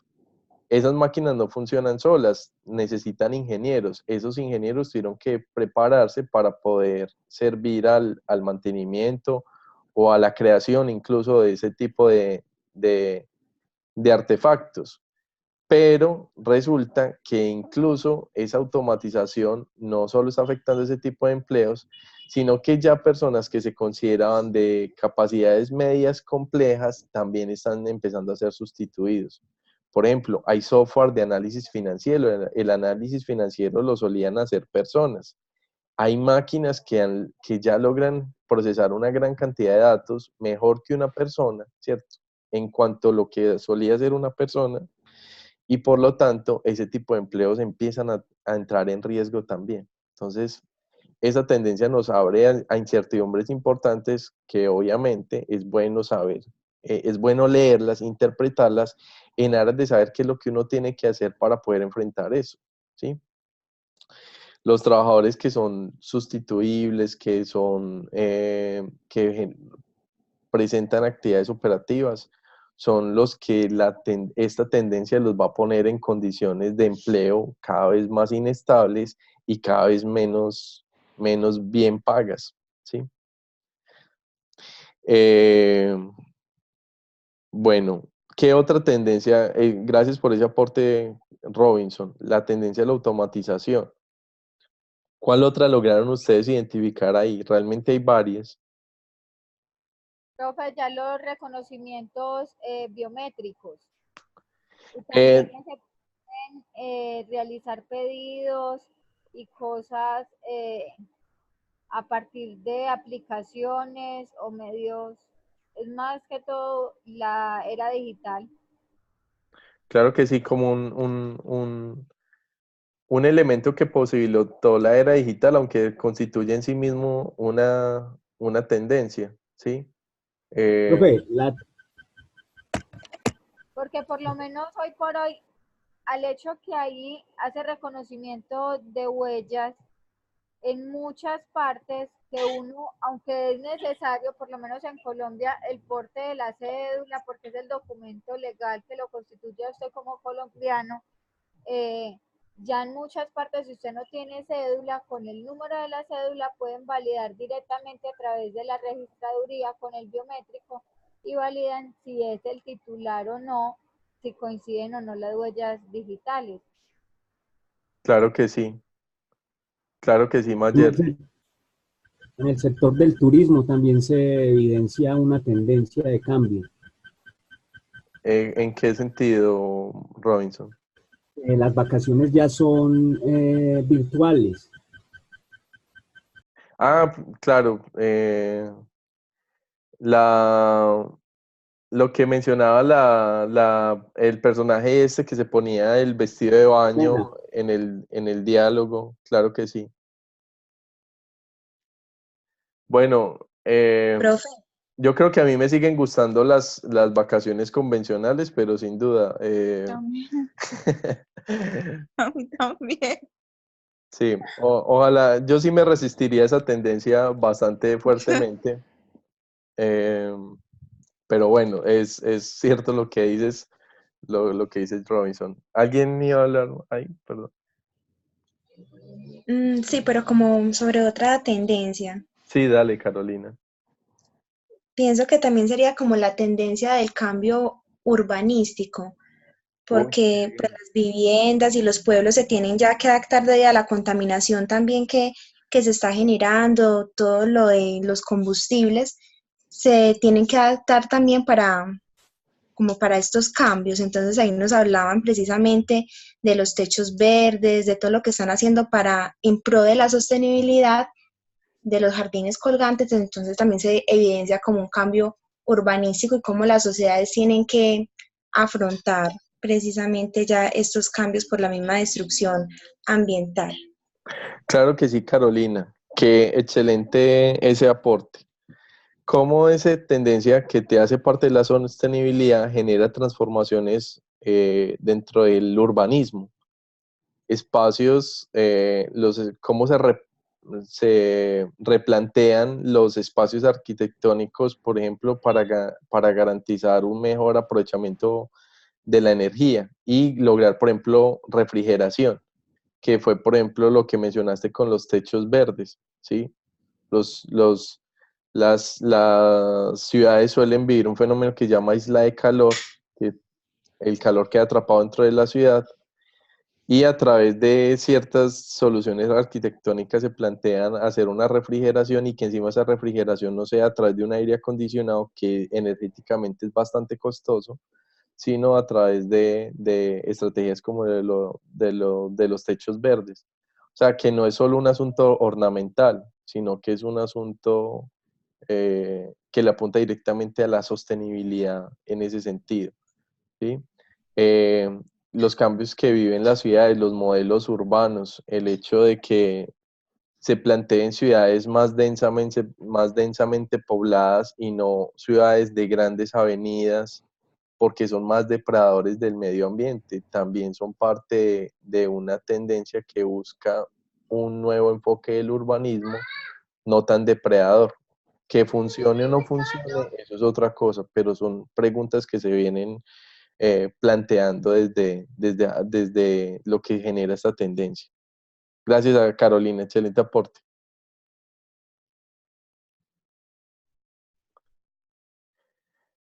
Esas máquinas no funcionan solas, necesitan ingenieros. Esos ingenieros tuvieron que prepararse para poder servir al mantenimiento o a la creación incluso de ese tipo de artefactos. Pero resulta que incluso esa automatización no solo está afectando ese tipo de empleos, sino que ya personas que se consideraban de capacidades medias complejas también están empezando a ser sustituidos. Por ejemplo, hay software de análisis financiero. El análisis financiero lo solían hacer personas. Hay máquinas que ya logran procesar una gran cantidad de datos mejor que una persona, ¿cierto? En cuanto a lo que solía ser una persona. Y por lo tanto, ese tipo de empleos empiezan a entrar en riesgo también. Entonces, esa tendencia nos abre a incertidumbres importantes que obviamente es bueno saber, es bueno leerlas, interpretarlas, en aras de saber qué es lo que uno tiene que hacer para poder enfrentar eso, ¿sí? Los trabajadores que son sustituibles, que presentan actividades operativas, son los que esta tendencia los va a poner en condiciones de empleo cada vez más inestables y cada vez menos bien pagas, ¿sí? Bueno, ¿qué otra tendencia? Gracias por ese aporte, Robinson. La tendencia de la automatización. ¿Cuál otra lograron ustedes identificar ahí? Realmente hay varias. Profe, ya los reconocimientos biométricos. Y también que se pueden realizar pedidos y cosas a partir de aplicaciones o medios. Es más que todo la era digital. Claro que sí, como un elemento que posibilitó la era digital, aunque constituye en sí mismo una tendencia, ¿sí? Profe, Porque por lo menos hoy por hoy, al hecho que ahí hace reconocimiento de huellas en muchas partes, que uno, aunque es necesario, por lo menos en Colombia, el porte de la cédula, porque es el documento legal que lo constituye a usted como colombiano, ya en muchas partes, si usted no tiene cédula, con el número de la cédula pueden validar directamente a través de la registraduría con el biométrico y validan si es el titular o no, si coinciden o no las huellas digitales. Claro que sí. Claro que sí, Mayer. En el sector del turismo también se evidencia una tendencia de cambio. ¿En qué sentido, Robinson? Las vacaciones ya son virtuales. Claro. Lo que mencionaba el personaje este que se ponía el vestido de baño en el diálogo, claro que sí. Bueno, Profe, yo creo que a mí me siguen gustando las vacaciones convencionales, pero sin duda. También. A mí también. Sí, ojalá, yo sí me resistiría a esa tendencia bastante fuertemente, pero bueno, es cierto lo que dices, lo que dices Robinson. ¿Alguien iba a hablar ahí? Perdón. Sí, pero como sobre otra tendencia. Sí, dale, Carolina. Pienso que también sería como la tendencia del cambio urbanístico, Uy, porque pues, las viviendas y los pueblos se tienen ya que adaptar a la contaminación también que se está generando, todo lo de los combustibles, se tienen que adaptar también como para estos cambios. Entonces ahí nos hablaban precisamente de los techos verdes, de todo lo que están haciendo para en pro de la sostenibilidad de los jardines colgantes. Entonces también se evidencia como un cambio urbanístico y cómo las sociedades tienen que afrontar precisamente ya estos cambios por la misma destrucción ambiental. claro que sí, Carolina. Qué excelente ese aporte. ¿Cómo esa tendencia que te hace parte de la sostenibilidad genera transformaciones dentro del urbanismo? Espacios, cómo se replantean los espacios arquitectónicos, por ejemplo, para garantizar un mejor aprovechamiento de la energía y lograr, por ejemplo, refrigeración, que fue, por ejemplo, lo que mencionaste con los techos verdes, ¿sí? Los, los, las ciudades suelen vivir un fenómeno que se llama isla de calor, que el calor queda atrapado dentro de la ciudad y a través de ciertas soluciones arquitectónicas se plantean hacer una refrigeración y que encima esa refrigeración no sea a través de un aire acondicionado que energéticamente es bastante costoso, sino a través de estrategias como de los techos verdes. O sea, que no es solo un asunto ornamental, sino que es un asunto que le apunta directamente a la sostenibilidad en ese sentido, ¿sí? Eh, los cambios que viven las ciudades, los modelos urbanos, el hecho de que se planteen ciudades más densamente pobladas y no ciudades de grandes avenidas, porque son más depredadores del medio ambiente, también son parte de una tendencia que busca un nuevo enfoque del urbanismo, no tan depredador. Que funcione o no funcione, eso es otra cosa, pero son preguntas que se vienen planteando desde lo que genera esta tendencia. Gracias a Carolina, excelente aporte.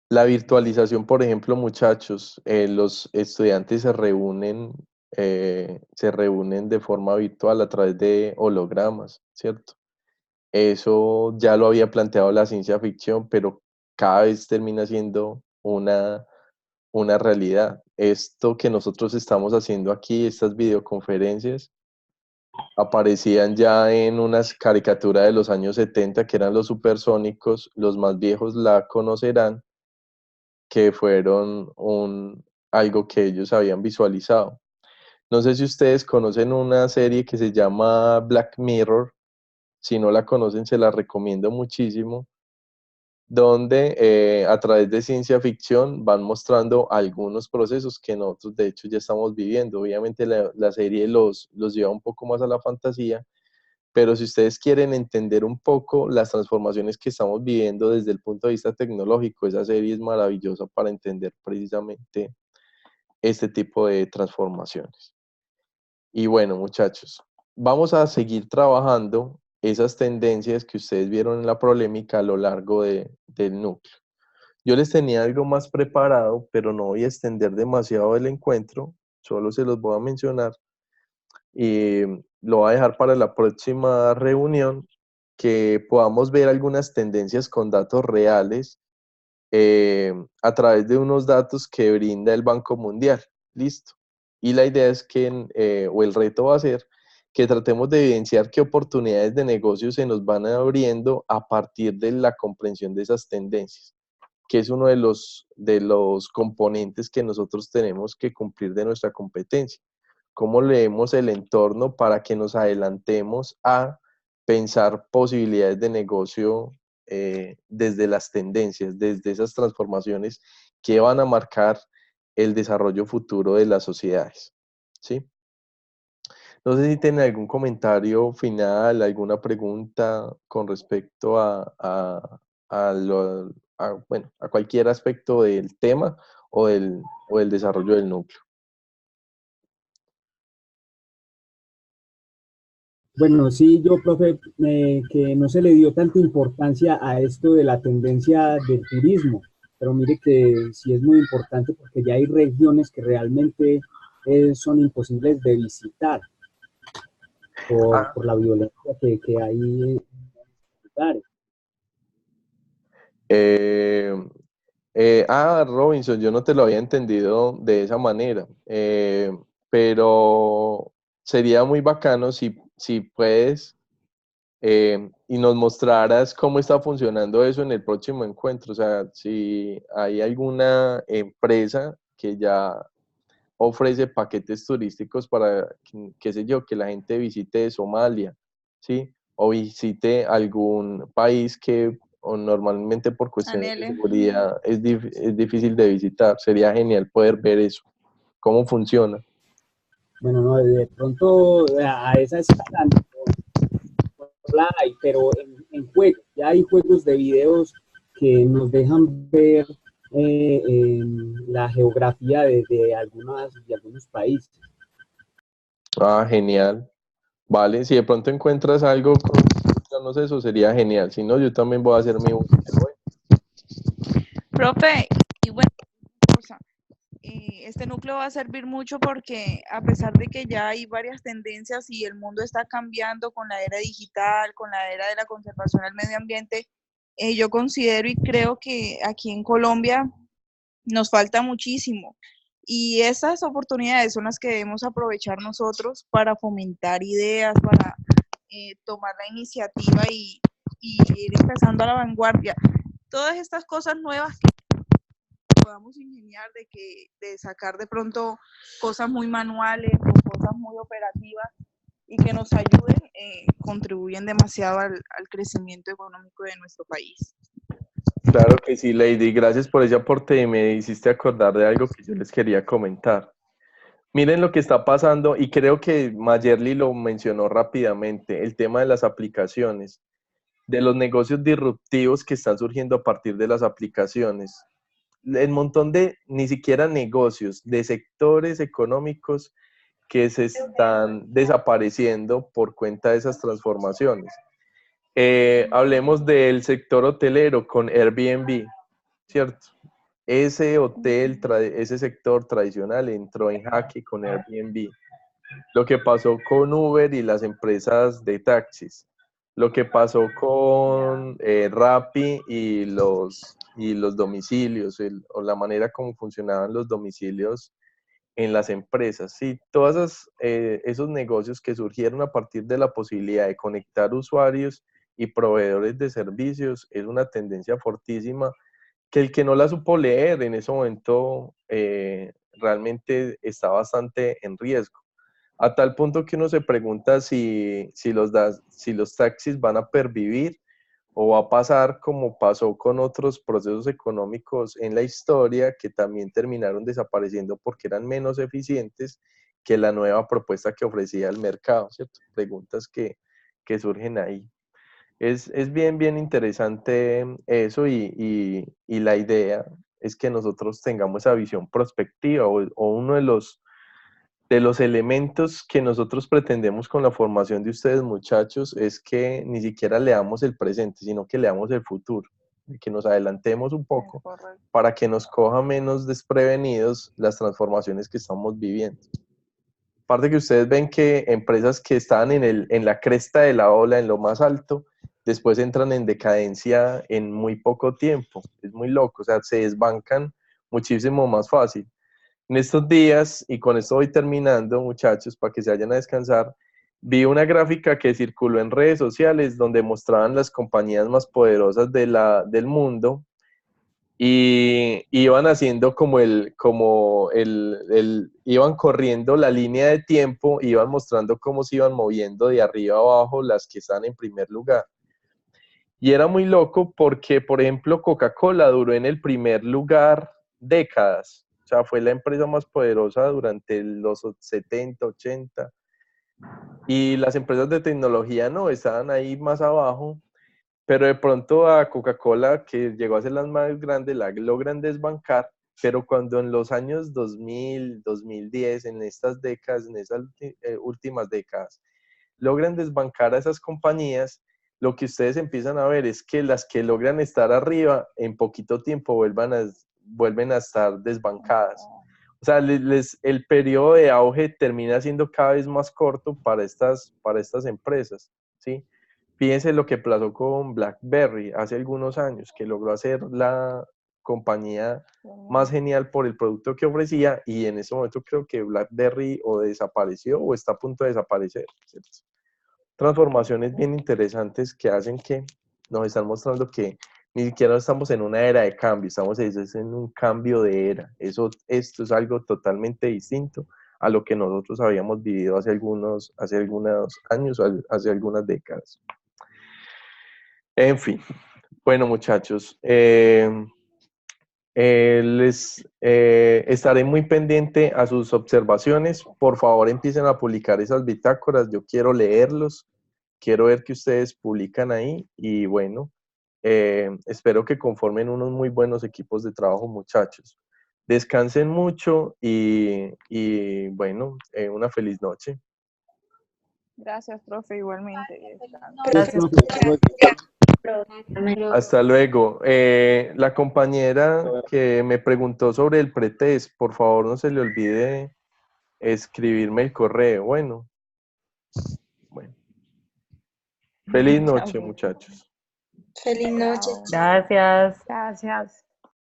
La virtualización, por ejemplo, muchachos, los estudiantes se reúnen de forma virtual a través de hologramas, ¿cierto? Eso ya lo había planteado la ciencia ficción, pero cada vez termina siendo una realidad. Esto que nosotros estamos haciendo aquí, estas videoconferencias, aparecían ya en unas caricaturas de los años 70 que eran los supersónicos, los más viejos la conocerán, que fueron algo que ellos habían visualizado. No sé si ustedes conocen una serie que se llama Black Mirror, si no la conocen se la recomiendo muchísimo, donde a través de ciencia ficción van mostrando algunos procesos que nosotros de hecho ya estamos viviendo. Obviamente la serie los lleva un poco más a la fantasía, pero si ustedes quieren entender un poco las transformaciones que estamos viviendo desde el punto de vista tecnológico, esa serie es maravillosa para entender precisamente este tipo de transformaciones. Y bueno, muchachos, vamos a seguir trabajando esas tendencias que ustedes vieron en la polémica a lo largo del núcleo. Yo les tenía algo más preparado, pero no voy a extender demasiado el encuentro, solo se los voy a mencionar y lo voy a dejar para la próxima reunión, que podamos ver algunas tendencias con datos reales a través de unos datos que brinda el Banco Mundial. Listo. Y la idea es que, o el reto va a ser, que tratemos de evidenciar qué oportunidades de negocio se nos van abriendo a partir de la comprensión de esas tendencias, que es uno de los componentes que nosotros tenemos que cumplir de nuestra competencia. Cómo leemos el entorno para que nos adelantemos a pensar posibilidades de negocio desde las tendencias, desde esas transformaciones que van a marcar el desarrollo futuro de las sociedades, ¿sí? No sé si tienen algún comentario final, alguna pregunta con respecto bueno, a cualquier aspecto del tema o del desarrollo del núcleo. Bueno, sí, yo, profe, que no se le dio tanta importancia a esto de la tendencia del turismo, pero mire que sí es muy importante porque ya hay regiones que realmente son imposibles de visitar por la violencia que hay en los lugares. Robinson, yo no te lo había entendido de esa manera, pero sería muy bacano si puedes y nos mostraras cómo está funcionando eso en el próximo encuentro. O sea, si hay alguna empresa que ya ofrece paquetes turísticos para, qué sé yo, que la gente visite Somalia, ¿sí? O visite algún país que o normalmente por cuestiones de Anhele. seguridad es difícil de visitar. Sería genial poder ver eso, cómo funciona. Bueno, no, de pronto a esa escala no la hay, pero en juegos, ya hay juegos de videos que nos dejan ver la geografía de algunos países. Genial. Vale, si de pronto encuentras algo no sé, eso sería genial. Si no, yo también voy a hacer mi búsqueda. Profe, y bueno, cosa, este núcleo va a servir mucho porque a pesar de que ya hay varias tendencias y el mundo está cambiando con la era digital, con la era de la conservación del medio ambiente, yo considero y creo que aquí en Colombia nos falta muchísimo. Y esas oportunidades son las que debemos aprovechar nosotros para fomentar ideas, para tomar la iniciativa y ir empezando a la vanguardia. Todas estas cosas nuevas que podamos ingeniar, de sacar de pronto cosas muy manuales o cosas muy operativas y que nos ayuden, contribuyen demasiado al crecimiento económico de nuestro país. Claro que sí, Lady. Gracias por ese aporte y me hiciste acordar de algo que yo les quería comentar. Miren lo que está pasando y creo que Mayerly lo mencionó rápidamente, el tema de las aplicaciones, de los negocios disruptivos que están surgiendo a partir de las aplicaciones. El montón de, ni siquiera negocios, de sectores económicos que se están desapareciendo por cuenta de esas transformaciones. Hablemos del sector hotelero con Airbnb, ¿cierto? Ese hotel, ese sector tradicional entró en jaque con Airbnb. Lo que pasó con Uber y las empresas de taxis. Lo que pasó con Rappi y los domicilios, o la manera como funcionaban los domicilios en las empresas. Sí, todos esos negocios que surgieron a partir de la posibilidad de conectar usuarios y proveedores de servicios es una tendencia fortísima que el que no la supo leer en ese momento realmente está bastante en riesgo. A tal punto que uno se pregunta si los taxis van a pervivir o va a pasar como pasó con otros procesos económicos en la historia que también terminaron desapareciendo porque eran menos eficientes que la nueva propuesta que ofrecía el mercado, ¿cierto? Preguntas que surgen ahí. Es bien interesante eso y la idea es que nosotros tengamos esa visión prospectiva o uno de los elementos que nosotros pretendemos con la formación de ustedes, muchachos, es que ni siquiera leamos el presente, sino que leamos el futuro, que nos adelantemos un poco para que nos coja menos desprevenidos las transformaciones que estamos viviendo. Aparte que ustedes ven que empresas que estaban en la cresta de la ola, en lo más alto, después entran en decadencia en muy poco tiempo. Es muy loco, o sea, se desbancan muchísimo más fácil. En estos días, y con esto voy terminando, muchachos, para que se vayan a descansar, vi una gráfica que circuló en redes sociales donde mostraban las compañías más poderosas del mundo y iban haciendo iban corriendo la línea de tiempo, iban mostrando cómo se iban moviendo de arriba a abajo las que están en primer lugar. Y era muy loco porque, por ejemplo, Coca-Cola duró en el primer lugar décadas. O sea, fue la empresa más poderosa durante los 70, 80. Y las empresas de tecnología no, estaban ahí más abajo, pero de pronto a Coca-Cola, que llegó a ser las más grandes, la logran desbancar, pero cuando en los años 2000, 2010, en estas décadas, en esas últimas décadas, logran desbancar a esas compañías, lo que ustedes empiezan a ver es que las que logran estar arriba, en poquito tiempo vuelven a estar desbancadas. O sea, el periodo de auge termina siendo cada vez más corto para estas empresas, ¿sí? Fíjense lo que pasó con BlackBerry hace algunos años, que logró hacer la compañía más genial por el producto que ofrecía, y en ese momento creo que BlackBerry o desapareció o está a punto de desaparecer, ¿cierto? Transformaciones bien interesantes que hacen que nos están mostrando que ni siquiera estamos en una era de cambio, estamos en un cambio de era. Esto es algo totalmente distinto a lo que nosotros habíamos vivido hace algunos años, hace algunas décadas. En fin, bueno muchachos, estaré muy pendiente a sus observaciones. Por favor, empiecen a publicar esas bitácoras. Yo quiero leerlos, quiero ver que ustedes publican ahí y bueno, espero que conformen unos muy buenos equipos de trabajo, muchachos. Descansen mucho y bueno, una feliz noche. Gracias, profe, igualmente. Gracias. Hasta luego. La compañera que me preguntó sobre el pretest, por favor no se le olvide escribirme el correo. Bueno. Feliz noche, muchachos. Feliz noche. Gracias. Gracias.